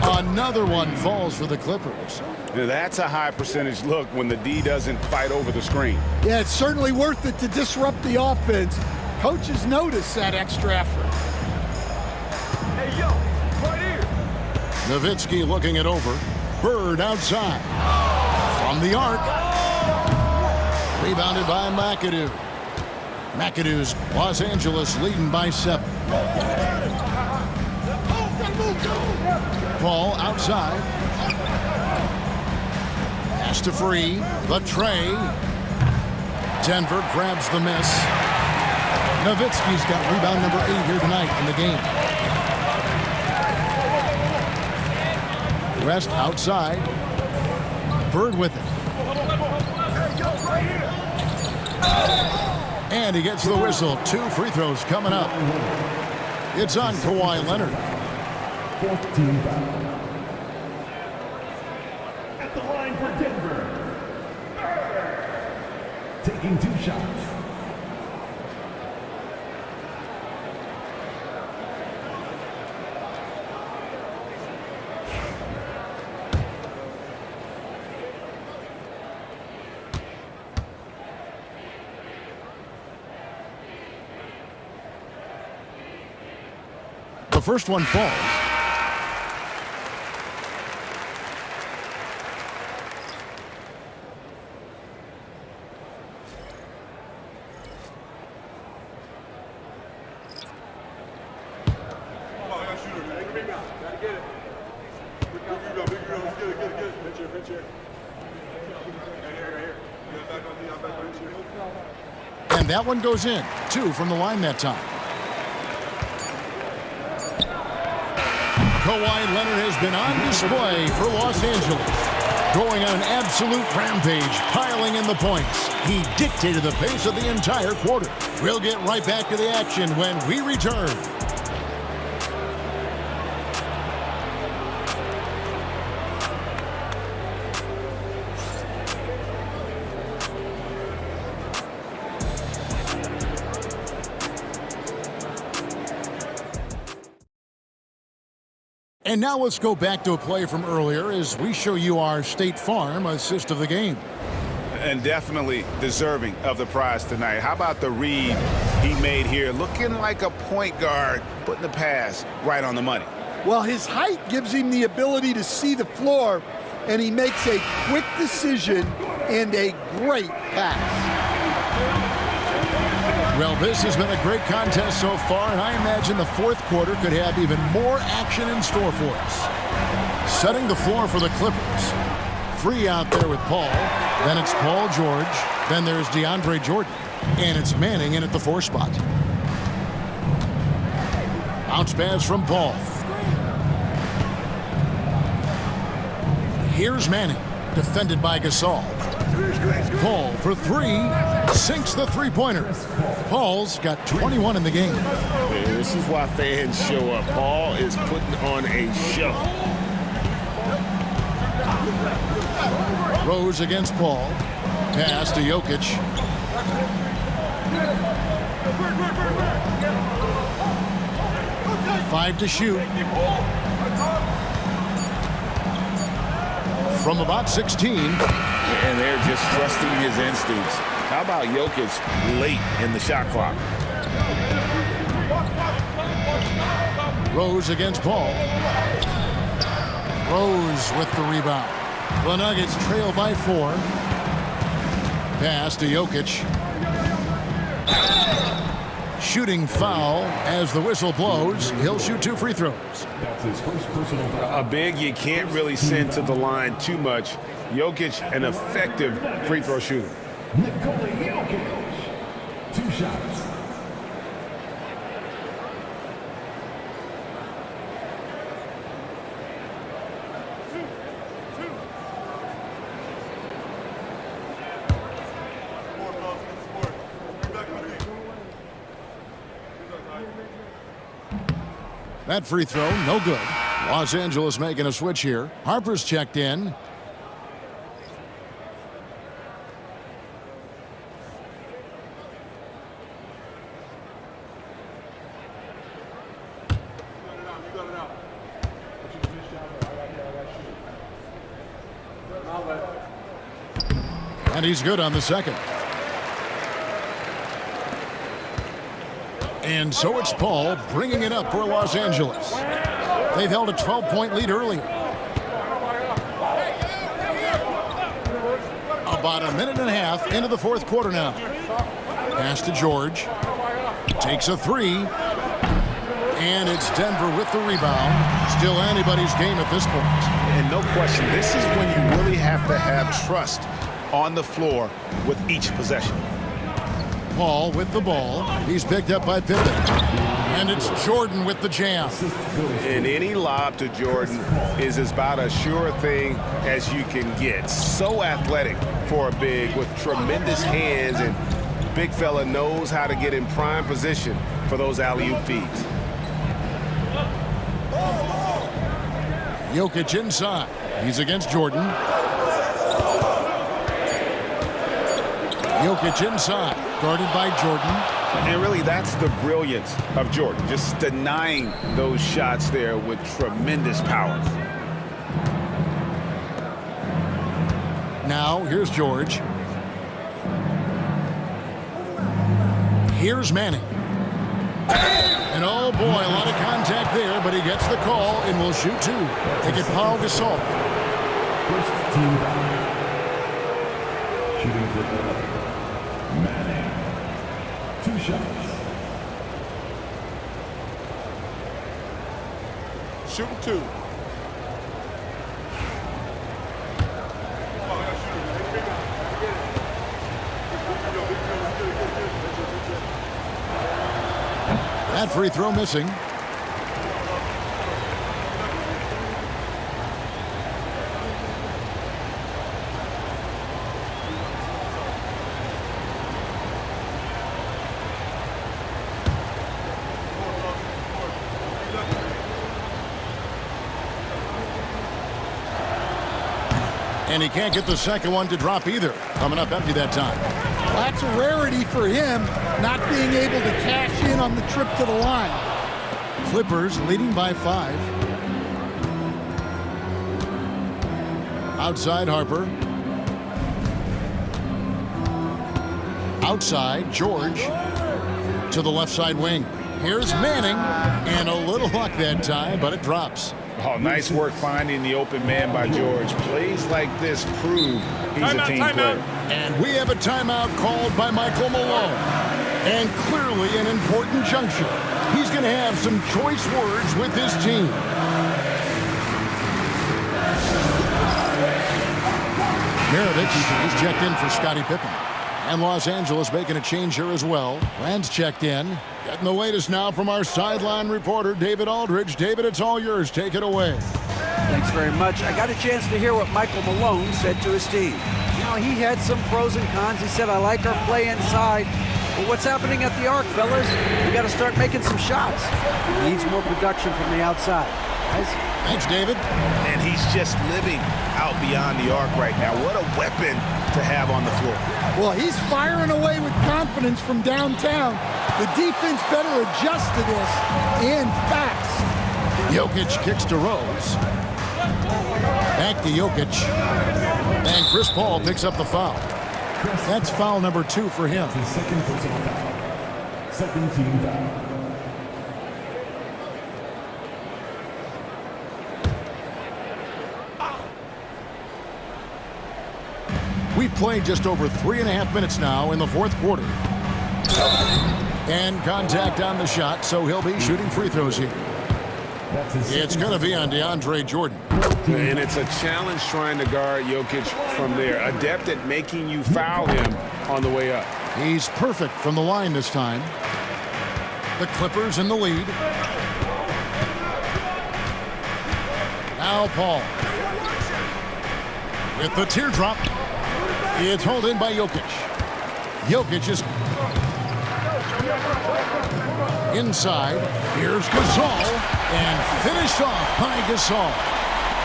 Another one falls for the Clippers. Now that's a high percentage look when the D doesn't fight over the screen. Yeah, it's certainly worth it to disrupt the offense. Coaches notice that extra effort. Hey, yo, right here. Nowitzki looking it over. Bird outside. From the arc. Rebounded by McAdoo. McAdoo's Los Angeles leading by 7. Ball outside. Pass to Free. The tray. Denver grabs the miss. Nowitzki's got rebound number 8 here tonight in the game. West outside. Bird with it. And he gets the whistle. 2 free throws coming up. It's on Kawhi Leonard. 14 foul. At the line for Denver. Taking 2 shots. The first one falls. And that one goes in. 2 from the line that time. Kawhi Leonard has been on display for Los Angeles. Going on an absolute rampage, piling in the points. He dictated the pace of the entire quarter. We'll get right back to the action when we return. And now let's go back to a play from earlier as we show you our State Farm assist of the game. And definitely deserving of the prize tonight. How about the read he made here? Looking like a point guard, putting the pass right on the money. Well, his height gives him the ability to see the floor, and he makes a quick decision and a great pass. Well, this has been a great contest so far, and I imagine the fourth quarter could have even more action in store for us. Setting the floor for the Clippers. Free out there with Paul. Then it's Paul George. Then there's DeAndre Jordan. And it's Manning in at the 4 spot. Bounce pass from Paul. Here's Manning. Defended by Gasol. Paul for 3. Sinks the three-pointer. Paul's got 21 in the game. This is why fans show up. Paul is putting on a show. Rose against Paul. Pass to Jokic. Five to shoot. From about 16. And they're just trusting his instincts. How about Jokic late in the shot clock? Rose against Paul. Rose with the rebound. The Nuggets trail by 4. Pass to Jokic. Shooting foul as the whistle blows. He'll shoot 2 free throws. That's his first personal foul. A big you can't really send to the line too much. Jokic, an effective free throw shooter. Nikola Jokic. 2 shots. That free throw, no good. Los Angeles making a switch here. Harper's checked in. And he's good on the second. And so it's Paul bringing it up for Los Angeles. They've held a 12-point lead earlier. About a minute and a half into the fourth quarter now. Pass to George. Takes a three. And it's Denver with the rebound. Still anybody's game at this point. And no question, this is when you really have to have trust on the floor with each possession. Paul with the ball. He's picked up by Pippen. And it's Jordan with the jam. And any lob to Jordan is about as sure a thing as you can get. So athletic for a big with tremendous hands, and big fella knows how to get in prime position for those alley-oop feeds. Jokic inside. He's against Jordan. Jokic inside, guarded by Jordan. And really, that's the brilliance of Jordan, just denying those shots there with tremendous power. Now, here's George. Here's Manning. And oh boy, a lot of contact there, but he gets the call and will shoot two. They get Paul Gasol. First team foul. Shooting for Manning. 2 shots. Shooting 2. That free throw missing. And he can't get the second one to drop either. Coming up empty that time. That's a rarity for him, not being able to cash in on the trip to the line. Clippers leading by 5. Outside Harper. Outside George. To the left side wing. Here's Manning. And a little luck that time, but it drops. Oh, nice work finding the open man by George. Plays like this prove he's a team player. And we have a timeout called by Michael Malone. And clearly an important juncture. He's going to have some choice words with his team. Maravich is checked in for Scottie Pippen. And Los Angeles making a change here as well. Rand's checked in. Getting the latest now from our sideline reporter, David Aldridge. David, it's all yours. Take it away. Thanks very much. I got a chance to hear what Michael Malone said to his team. You know, he had some pros and cons. He said, I like our play inside. But what's happening at the arc, fellas? We got to start making some shots. He needs more production from the outside. Guys? Thanks, David. And he's just living out beyond the arc right now. What a weapon to have on the floor. Well, he's firing away with confidence from downtown. The defense better adjust to this, and fast. Jokic kicks to Rose. Back to Jokic. And Chris Paul picks up the foul. That's foul number 2 for him. His second personal foul. Second team foul. We've played just over 3.5 minutes now in the fourth quarter. And contact on the shot, so he'll be shooting free throws here. It's going to be on DeAndre Jordan. And it's a challenge trying to guard Jokic from there. Adept at making you foul him on the way up. He's perfect from the line this time. The Clippers in the lead. Now Paul. With the teardrop. It's hauled in by Jokic. Jokic is... Inside, here's Gasol, and finished off by Gasol.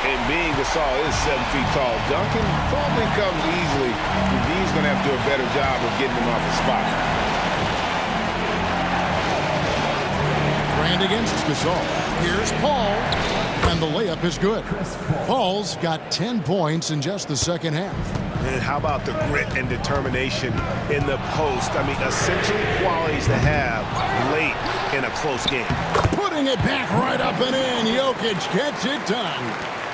And being Gasol is 7 feet tall, dunking probably comes easily. He's going to have to do a better job of getting him off his spot. Brand against Gasol. Here's Paul, and the layup is good. Paul's got 10 points in just the second half. And how about the grit and determination in the post? I mean, essential qualities to have late in a close game. Putting it back right up and in. JOKIC gets it done.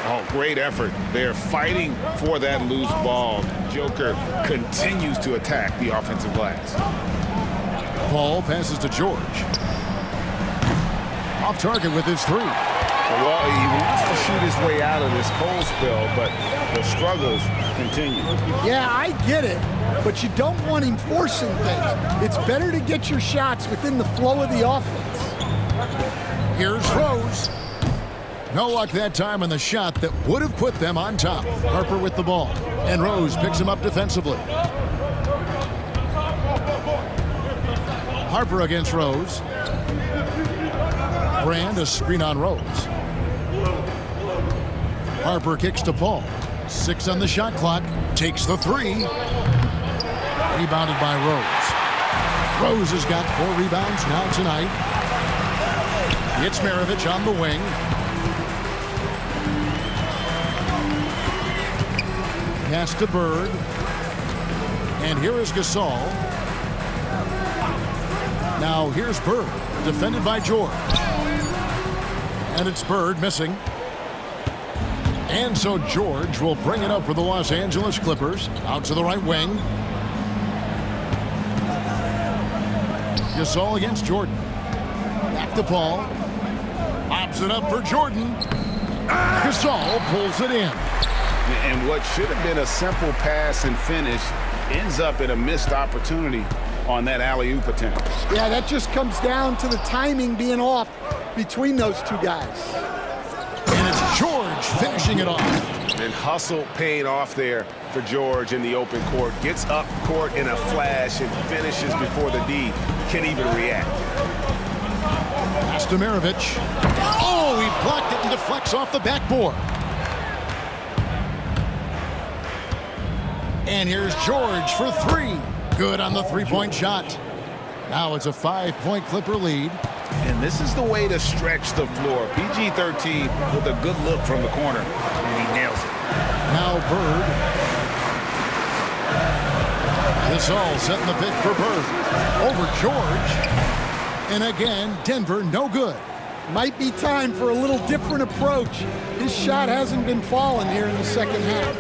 Oh, great effort. They're fighting for that loose ball. Joker continues to attack the offensive glass. Paul passes to George. Off target with his three. Well, he wants to shoot his way out of this cold spell, but the struggles continue. Yeah, I get it, but you don't want him forcing things. It's better to get your shots within the flow of the offense. Here's Rose. No luck that time on the shot that would have put them on top. Harper with the ball, and Rose picks him up defensively. Harper against Rose. Brand a screen on Rose. Harper kicks to Paul. 6 on the shot clock. Takes the three. Rebounded by Rose. Rose has got 4 rebounds now tonight. It's Maravich on the wing. Pass to Bird. And here is Gasol. Now here's Bird, defended by George. And it's Bird missing. And so George will bring it up for the Los Angeles Clippers. Out to the right wing. Gasol against Jordan. Back to Paul. Lobs it up for Jordan. Gasol pulls it in. And what should have been a simple pass and finish ends up in a missed opportunity on that alley-oop attempt. Yeah, that just comes down to the timing being off between those two guys. And it's George finishing it off. And hustle paying off there for George in the open court. Gets up court in a flash and finishes before the D can even react. Pass to Maravich. Oh, he blocked it and deflects off the backboard. And here's George for 3. Good on the three-point shot. Now it's a 5-point Clipper lead. And this is the way to stretch the floor. PG-13 with a good look from the corner, and he nails it. Now Bird. This all setting the pick for Bird. Over George. And again, Denver no good. Might be time for a little different approach. His shot hasn't been falling here in the second half.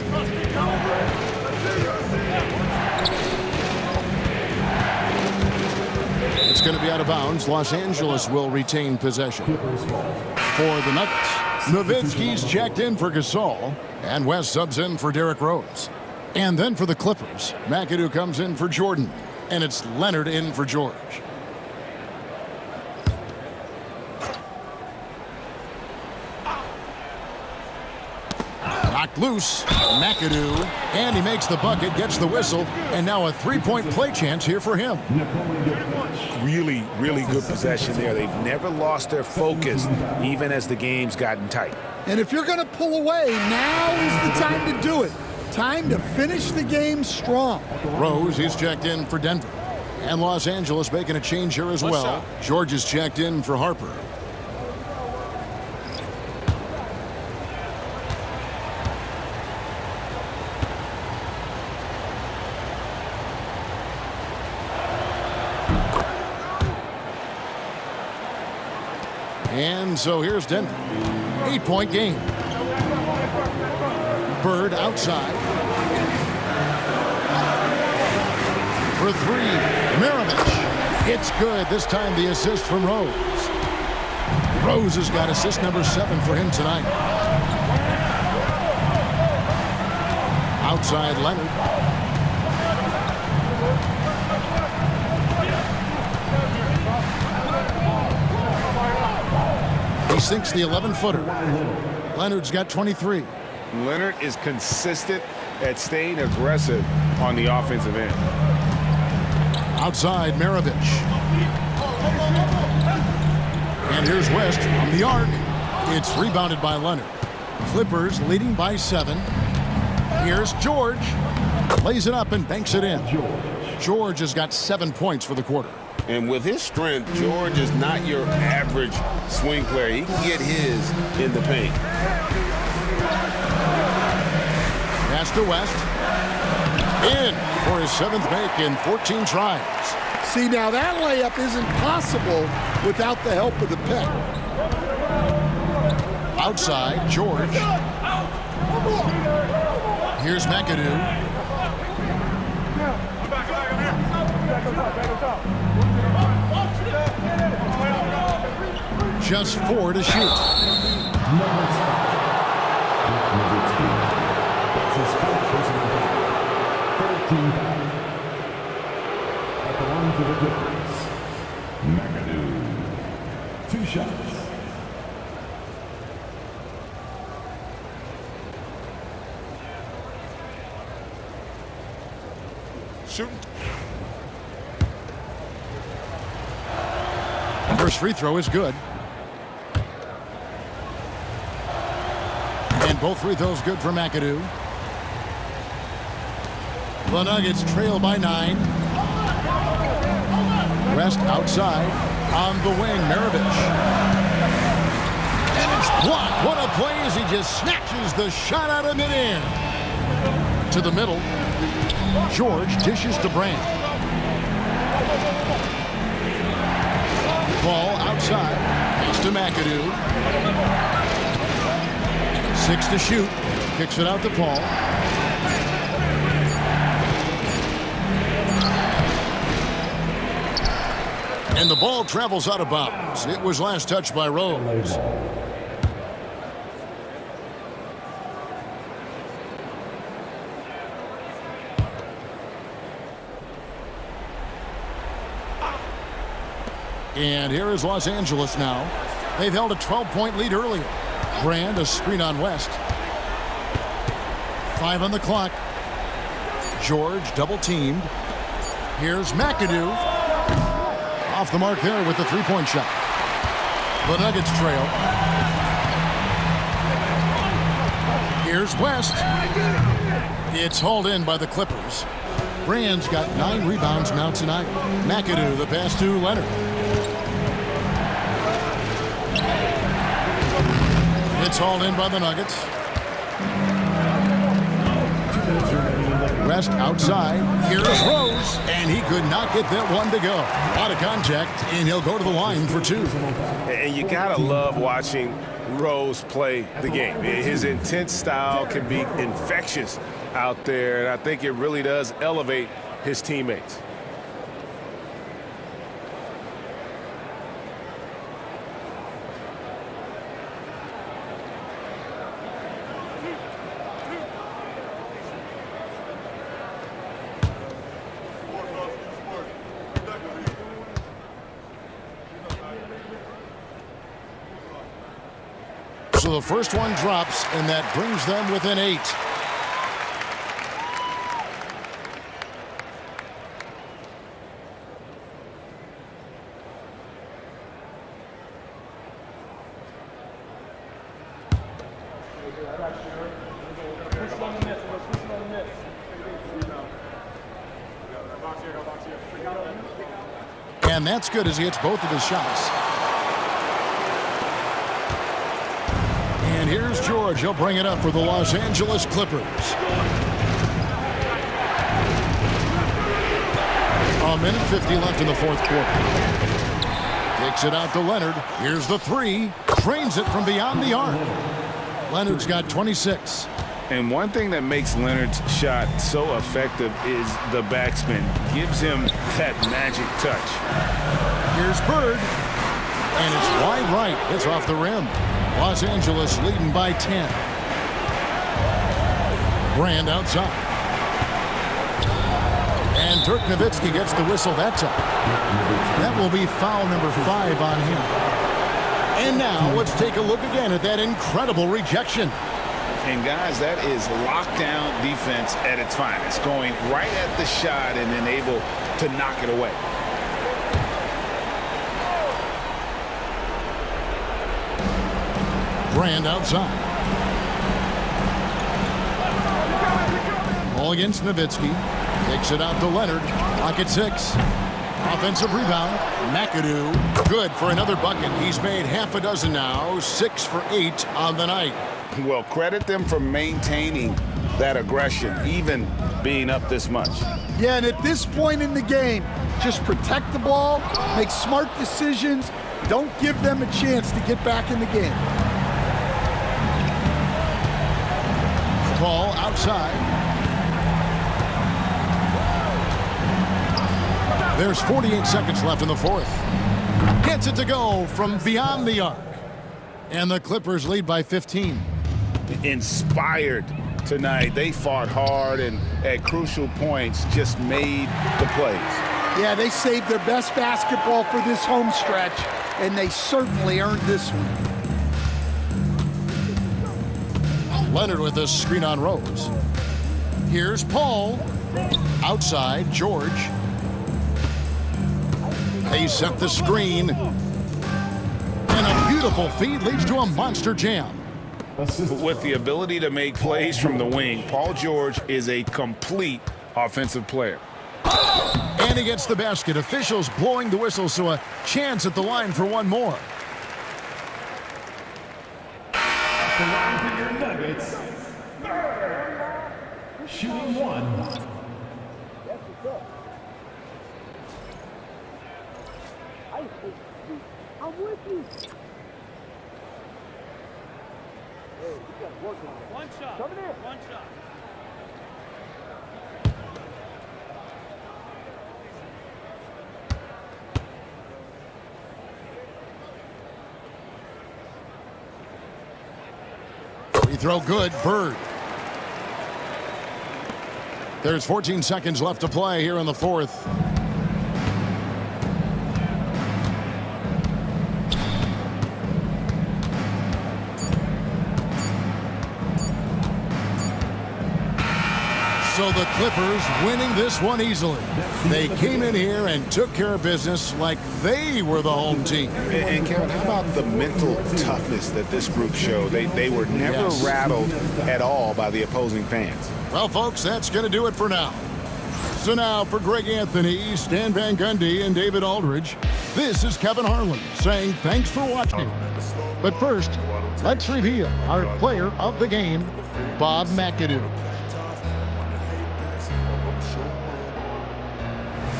It's going to be out of bounds. Los Angeles will retain possession. For the Nuggets, Nowitzki's checked in for Gasol, and West subs in for Derrick Rose. And then for the Clippers, McAdoo comes in for Jordan, and it's Leonard in for George. Knocked loose, McAdoo, and he makes the bucket, gets the whistle, and now a 3-point play chance here for him. Really, really good possession there. They've never lost their focus, even as the game's gotten tight. And if you're going to pull away, now is the time to do it. Time to finish the game strong. Rose is checked in for Denver. And Los Angeles making a change here as well. George is checked in for Harper. And so here's Denver. 8-point game. Bird outside. For 3, Maravich. It's good. This time the assist from Rose. Rose has got assist number 7 for him tonight. Outside Leonard. He sinks the 11-footer. Leonard's got 23. Leonard is consistent at staying aggressive on the offensive end. Outside Maravich. And here's West from the arc. It's rebounded by Leonard. Clippers leading by 7. Here's George. Lays it up and banks it in. George has got 7 points for the quarter. And with his strength, George is not your average swing player. He can get his in the paint. Pass to West. In for his 7th make in 14 tries. See, now that layup isn't possible without the help of the pick. Outside, George. Here's McAdoo. Just 4 to shoot. At the line for the Clippers, McAdoo. 2 shots. Shooting. First free throw is good. And both free throws good for McAdoo. The Nuggets trail by 9. West outside. On the wing, Maravich. And it's blocked. What a play as he just snatches the shot out of midair. To the middle. George dishes to Brand. Ball outside. Pass to McAdoo. 6 to shoot. Kicks it out to Paul. And the ball travels out of bounds. It was last touched by Rose. And here is Los Angeles now. They've held a 12-point lead earlier. Brand, a screen on West. 5 on the clock. George double-teamed. Here's McAdoo. Off the mark there with the 3-point shot. The Nuggets trail. Here's West. It's hauled in by the Clippers. Brand's got 9 rebounds now tonight. McAdoo, the pass to Leonard. It's hauled in by the Nuggets. West outside. Here's Rose. And he could not get that one to go. Out of contact, and he'll go to the line for 2. And you gotta love watching Rose play the game. His intense style can be infectious out there, and I think it really does elevate his teammates. So the first one drops, and that brings them within 8. And that's good as he hits both of his shots. And here's George. He'll bring it up for the Los Angeles Clippers. A minute 50 left in the 4th quarter. Takes it out to Leonard. Here's the 3. Drains it from beyond the arc. Leonard's got 26. And one thing that makes Leonard's shot so effective is the backspin. Gives him that magic touch. Here's Bird. And it's wide right. It's off the rim. Los Angeles leading by 10. Brand outside. And Dirk Nowitzki gets the whistle that time. That will be foul number 5 on him. And now let's take a look again at that incredible rejection. And guys, that is lockdown defense at its finest. Going right at the shot and then able to knock it away. Brand outside. Ball against Nowitzki. Takes it out to Leonard. Clock at 6. Offensive rebound. McAdoo. Good for another bucket. He's made half a dozen now. 6 for 8 on the night. Well, credit them for maintaining that aggression, even being up this much. Yeah, and at this point in the game, just protect the ball, make smart decisions, don't give them a chance to get back in the game. Ball outside. There's 48 seconds left in the fourth. Gets it to go from beyond the arc. And the Clippers lead by 15. Inspired tonight. They fought hard and at crucial points just made the plays. Yeah, they saved their best basketball for this home stretch, and they certainly earned this one. Leonard with a screen on Rose. Here's Paul. Outside, George. They set the screen. And a beautiful feed leads to a monster jam. With the ability to make plays from the wing, Paul George is a complete offensive player. And he gets the basket. Officials blowing the whistle, so a chance at the line for one more. The line for your Nuggets. Shooting 1. I'm with you. One shot. Coming in. One shot. Free throw good. Bird. There's 14 seconds left to play here in the fourth. So the Clippers winning this one easily. They came in here and took care of business like they were the home team. And Kevin, how about the mental toughness that this group showed? They were never rattled at all by the opposing fans. Well, folks, that's going to do it for now. So now for Greg Anthony, Stan Van Gundy, and David Aldridge, this is Kevin Harlan saying thanks for watching. But first, let's reveal our player of the game, Bob McAdoo.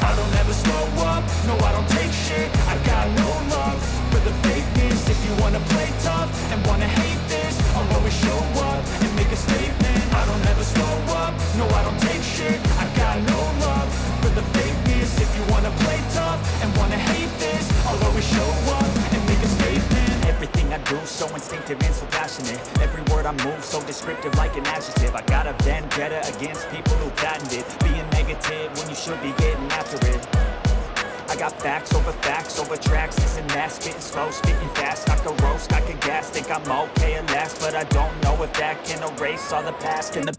I don't ever slow up, no I don't take shit. I got no love for the fakeness. If you wanna play tough and wanna hate this, I'll always show up and make a statement. I don't ever slow up, no I don't take shit. I got no love for the fakeness. If you wanna play tough and wanna hate this, I'll always show up and make a statement. Everything I do so instinctive and so passionate. Every word I move so descriptive like an adjective. I got a vendetta against people who patented being negative when you should be getting after it. I got facts over tracks, this and that, spitting slow, spitting fast. I could roast, I could gas, think I'm okay at last, but I don't know if that can erase all the past and the